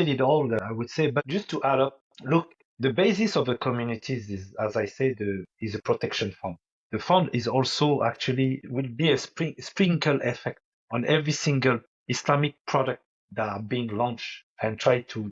it all, I would say. But just to add up, look, the basis of the communities is, as I said, is a protection fund. The fund is also actually will be a sprinkle effect on every single Islamic product that are being launched and try to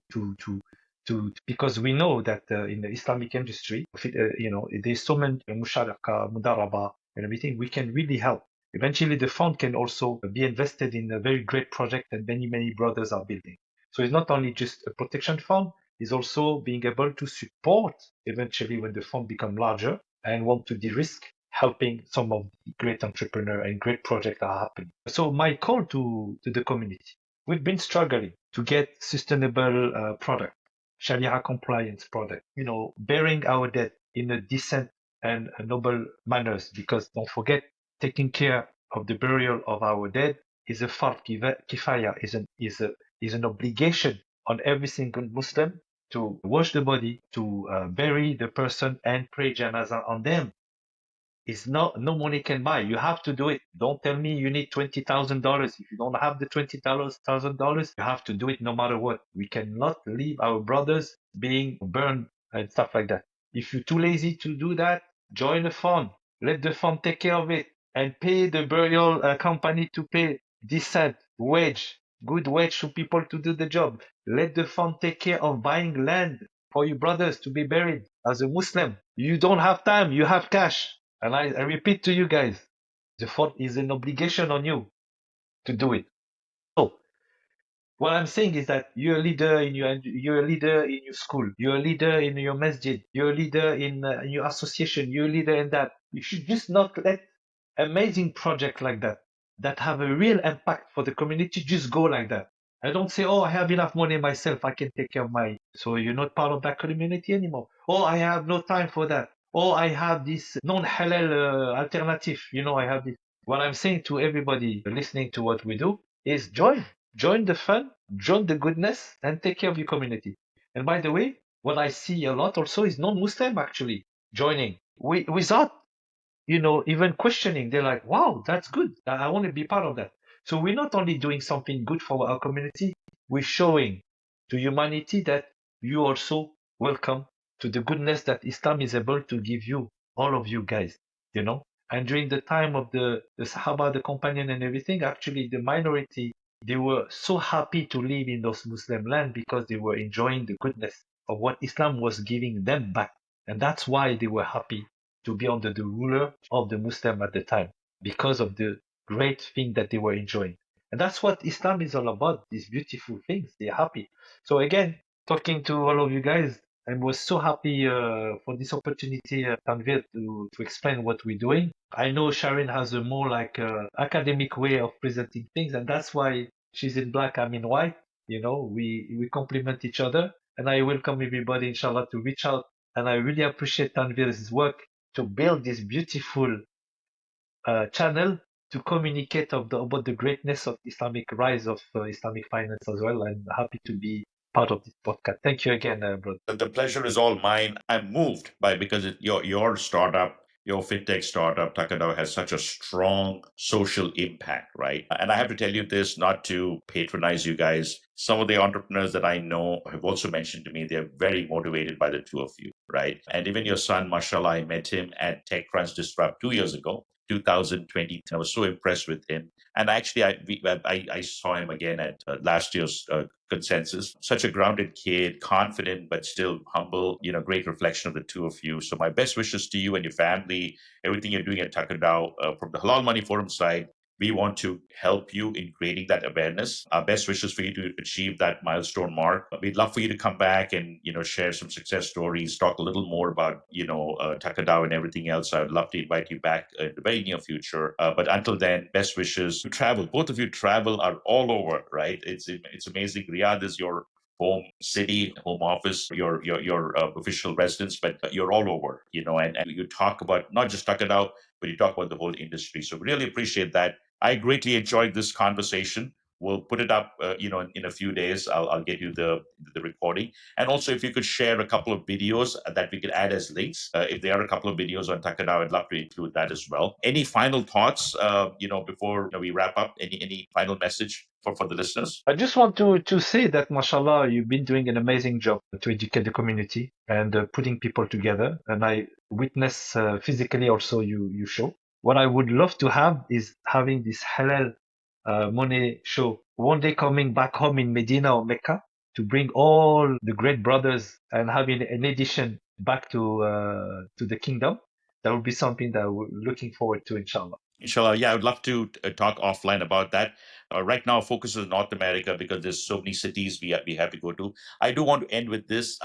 because we know that in the Islamic industry, there's so many musharaka, mudaraba, and everything. We can really help. Eventually, the fund can also be invested in a very great project that many brothers are building. So it's not only just a protection fund, it's also being able to support eventually when the fund become larger and want to de-risk helping some of the great entrepreneur and great projects are happening. So my call to the community, we've been struggling to get sustainable product, Sharia compliance product, bearing our debt in a decent and a noble manners, because don't forget, taking care of the burial of our dead is a fard kifaya, is an obligation on every single Muslim to wash the body, to bury the person and pray janazah on them. It's no money can buy. You have to do it. Don't tell me you need $20,000. If you don't have the $20,000, you have to do it no matter what. We cannot leave our brothers being burned and stuff like that. If you're too lazy to do that, join a fund. Let the fund take care of it and pay the burial company to pay decent wage, good wage to people to do the job. Let the fund take care of buying land for your brothers to be buried. As a Muslim, you don't have time, you have cash. And I repeat to you guys, the fund is an obligation on you to do it. So what I'm saying is that you're a leader you're a leader in your school, you're a leader in your masjid, you're a leader in your association, you're a leader in that. You should just not let amazing project like that have a real impact for the community just go like that. I don't say, oh, I have enough money myself, I can take care of my. So you're not part of that community anymore. Oh, I have no time for that. Oh, I have this non-halal alternative. I have this. What I'm saying to everybody listening to what we do is join the fun, join the goodness, and take care of your community. And by the way, what I see a lot also is non-Muslim actually joining without even questioning. They're like, wow, that's good. I want to be part of that. So we're not only doing something good for our community, we're showing to humanity that you also welcome to the goodness that Islam is able to give you, all of you guys. And during the time of the Sahaba, the companion and everything, actually the minority, they were so happy to live in those Muslim land because they were enjoying the goodness of what Islam was giving them back. And that's why they were happy to be under the ruler of the Muslim at the time, because of the great thing that they were enjoying. And that's what Islam is all about, these beautiful things. They're happy. So again, talking to all of you guys, I was so happy for this opportunity, Tanvir, to explain what we're doing. I know Sharene has a more academic way of presenting things, and that's why she's in black, I'm in white. We complement each other, and I welcome everybody, inshallah, to reach out. And I really appreciate Tanvir's work to build this beautiful channel to communicate about the greatness of Islamic rise of Islamic finance as well. I'm happy to be part of this podcast. Thank you again, brother. The pleasure is all mine. I'm moved by because your startup, your fintech startup, Takadao, has such a strong social impact, right? And I have to tell you this, not to patronize you guys. Some of the entrepreneurs that I know have also mentioned to me they're very motivated by the two of you, right? And even your son, mashallah, I met him at TechCrunch Disrupt 2 years ago. 2020. I was so impressed with him. And actually, I saw him again at last year's consensus. Such a grounded kid, confident, but still humble, great reflection of the two of you. So my best wishes to you and your family, everything you're doing at Takadao from the Halal Money Forum side. We want to help you in creating that awareness. Our best wishes for you to achieve that milestone mark. We'd love for you to come back and share some success stories, talk a little more about Takadao and everything else. I would love to invite you back in the very near future. But until then, best wishes to travel. Both of you travel are all over, right? It's amazing. Riyadh is your home city, home office, your official residence, but you're all over, and you talk about not just Takadao, but you talk about the whole industry. So really appreciate that. I greatly enjoyed this conversation. We'll put it up, in a few days. I'll get you the recording, and also if you could share a couple of videos that we could add as links. If there are a couple of videos on Takadao, I'd love to include that as well. Any final thoughts, before we wrap up? Any final message for the listeners? I just want to say that, mashallah, you've been doing an amazing job to educate the community and putting people together. And I witness physically also you show. What I would love to have is having this halal money show one day coming back home in Medina or Mecca to bring all the great brothers and having an edition back to the kingdom. That would be something that we're looking forward to, inshallah. Inshallah, yeah, I would love to talk offline about that. Right now, focus is North America because there's so many cities we have to go to. I do want to end with this.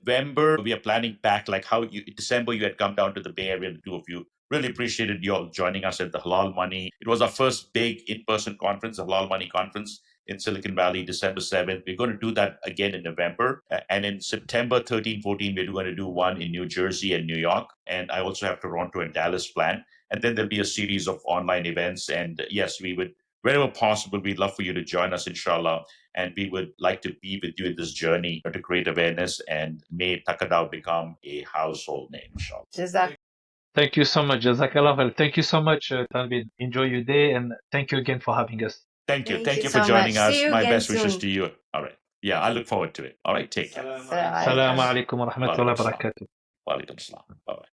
November, we are planning back, like how December you had come down to the Bay Area, the two of you. Really appreciated you all joining us at the Halal Money. It was our first big in-person conference, the Halal Money conference in Silicon Valley, December 7th. We're going to do that again in November. And in September 13, 14, we're going to do one in New Jersey and New York. And I also have Toronto and Dallas planned. And then there'll be a series of online events. And yes, we would, wherever possible, we'd love for you to join us, inshallah. And we would like to be with you in this journey to create awareness, and may Takadao become a household name, inshallah. Jazak. Thank you so much, Jazakallah khair. Thank you so much, Tanvir. Enjoy your day, and thank you again for having us. Thank you. Thank Thank you you for so joining much. us. See you My again best wishes soon. to you. All right. Yeah, I look forward to it. All right. Take care. Assalamu Assalamu alaikum. alaikum wa rahmatullahi wa barakatuh. Wa alaikum salam. Bye-bye.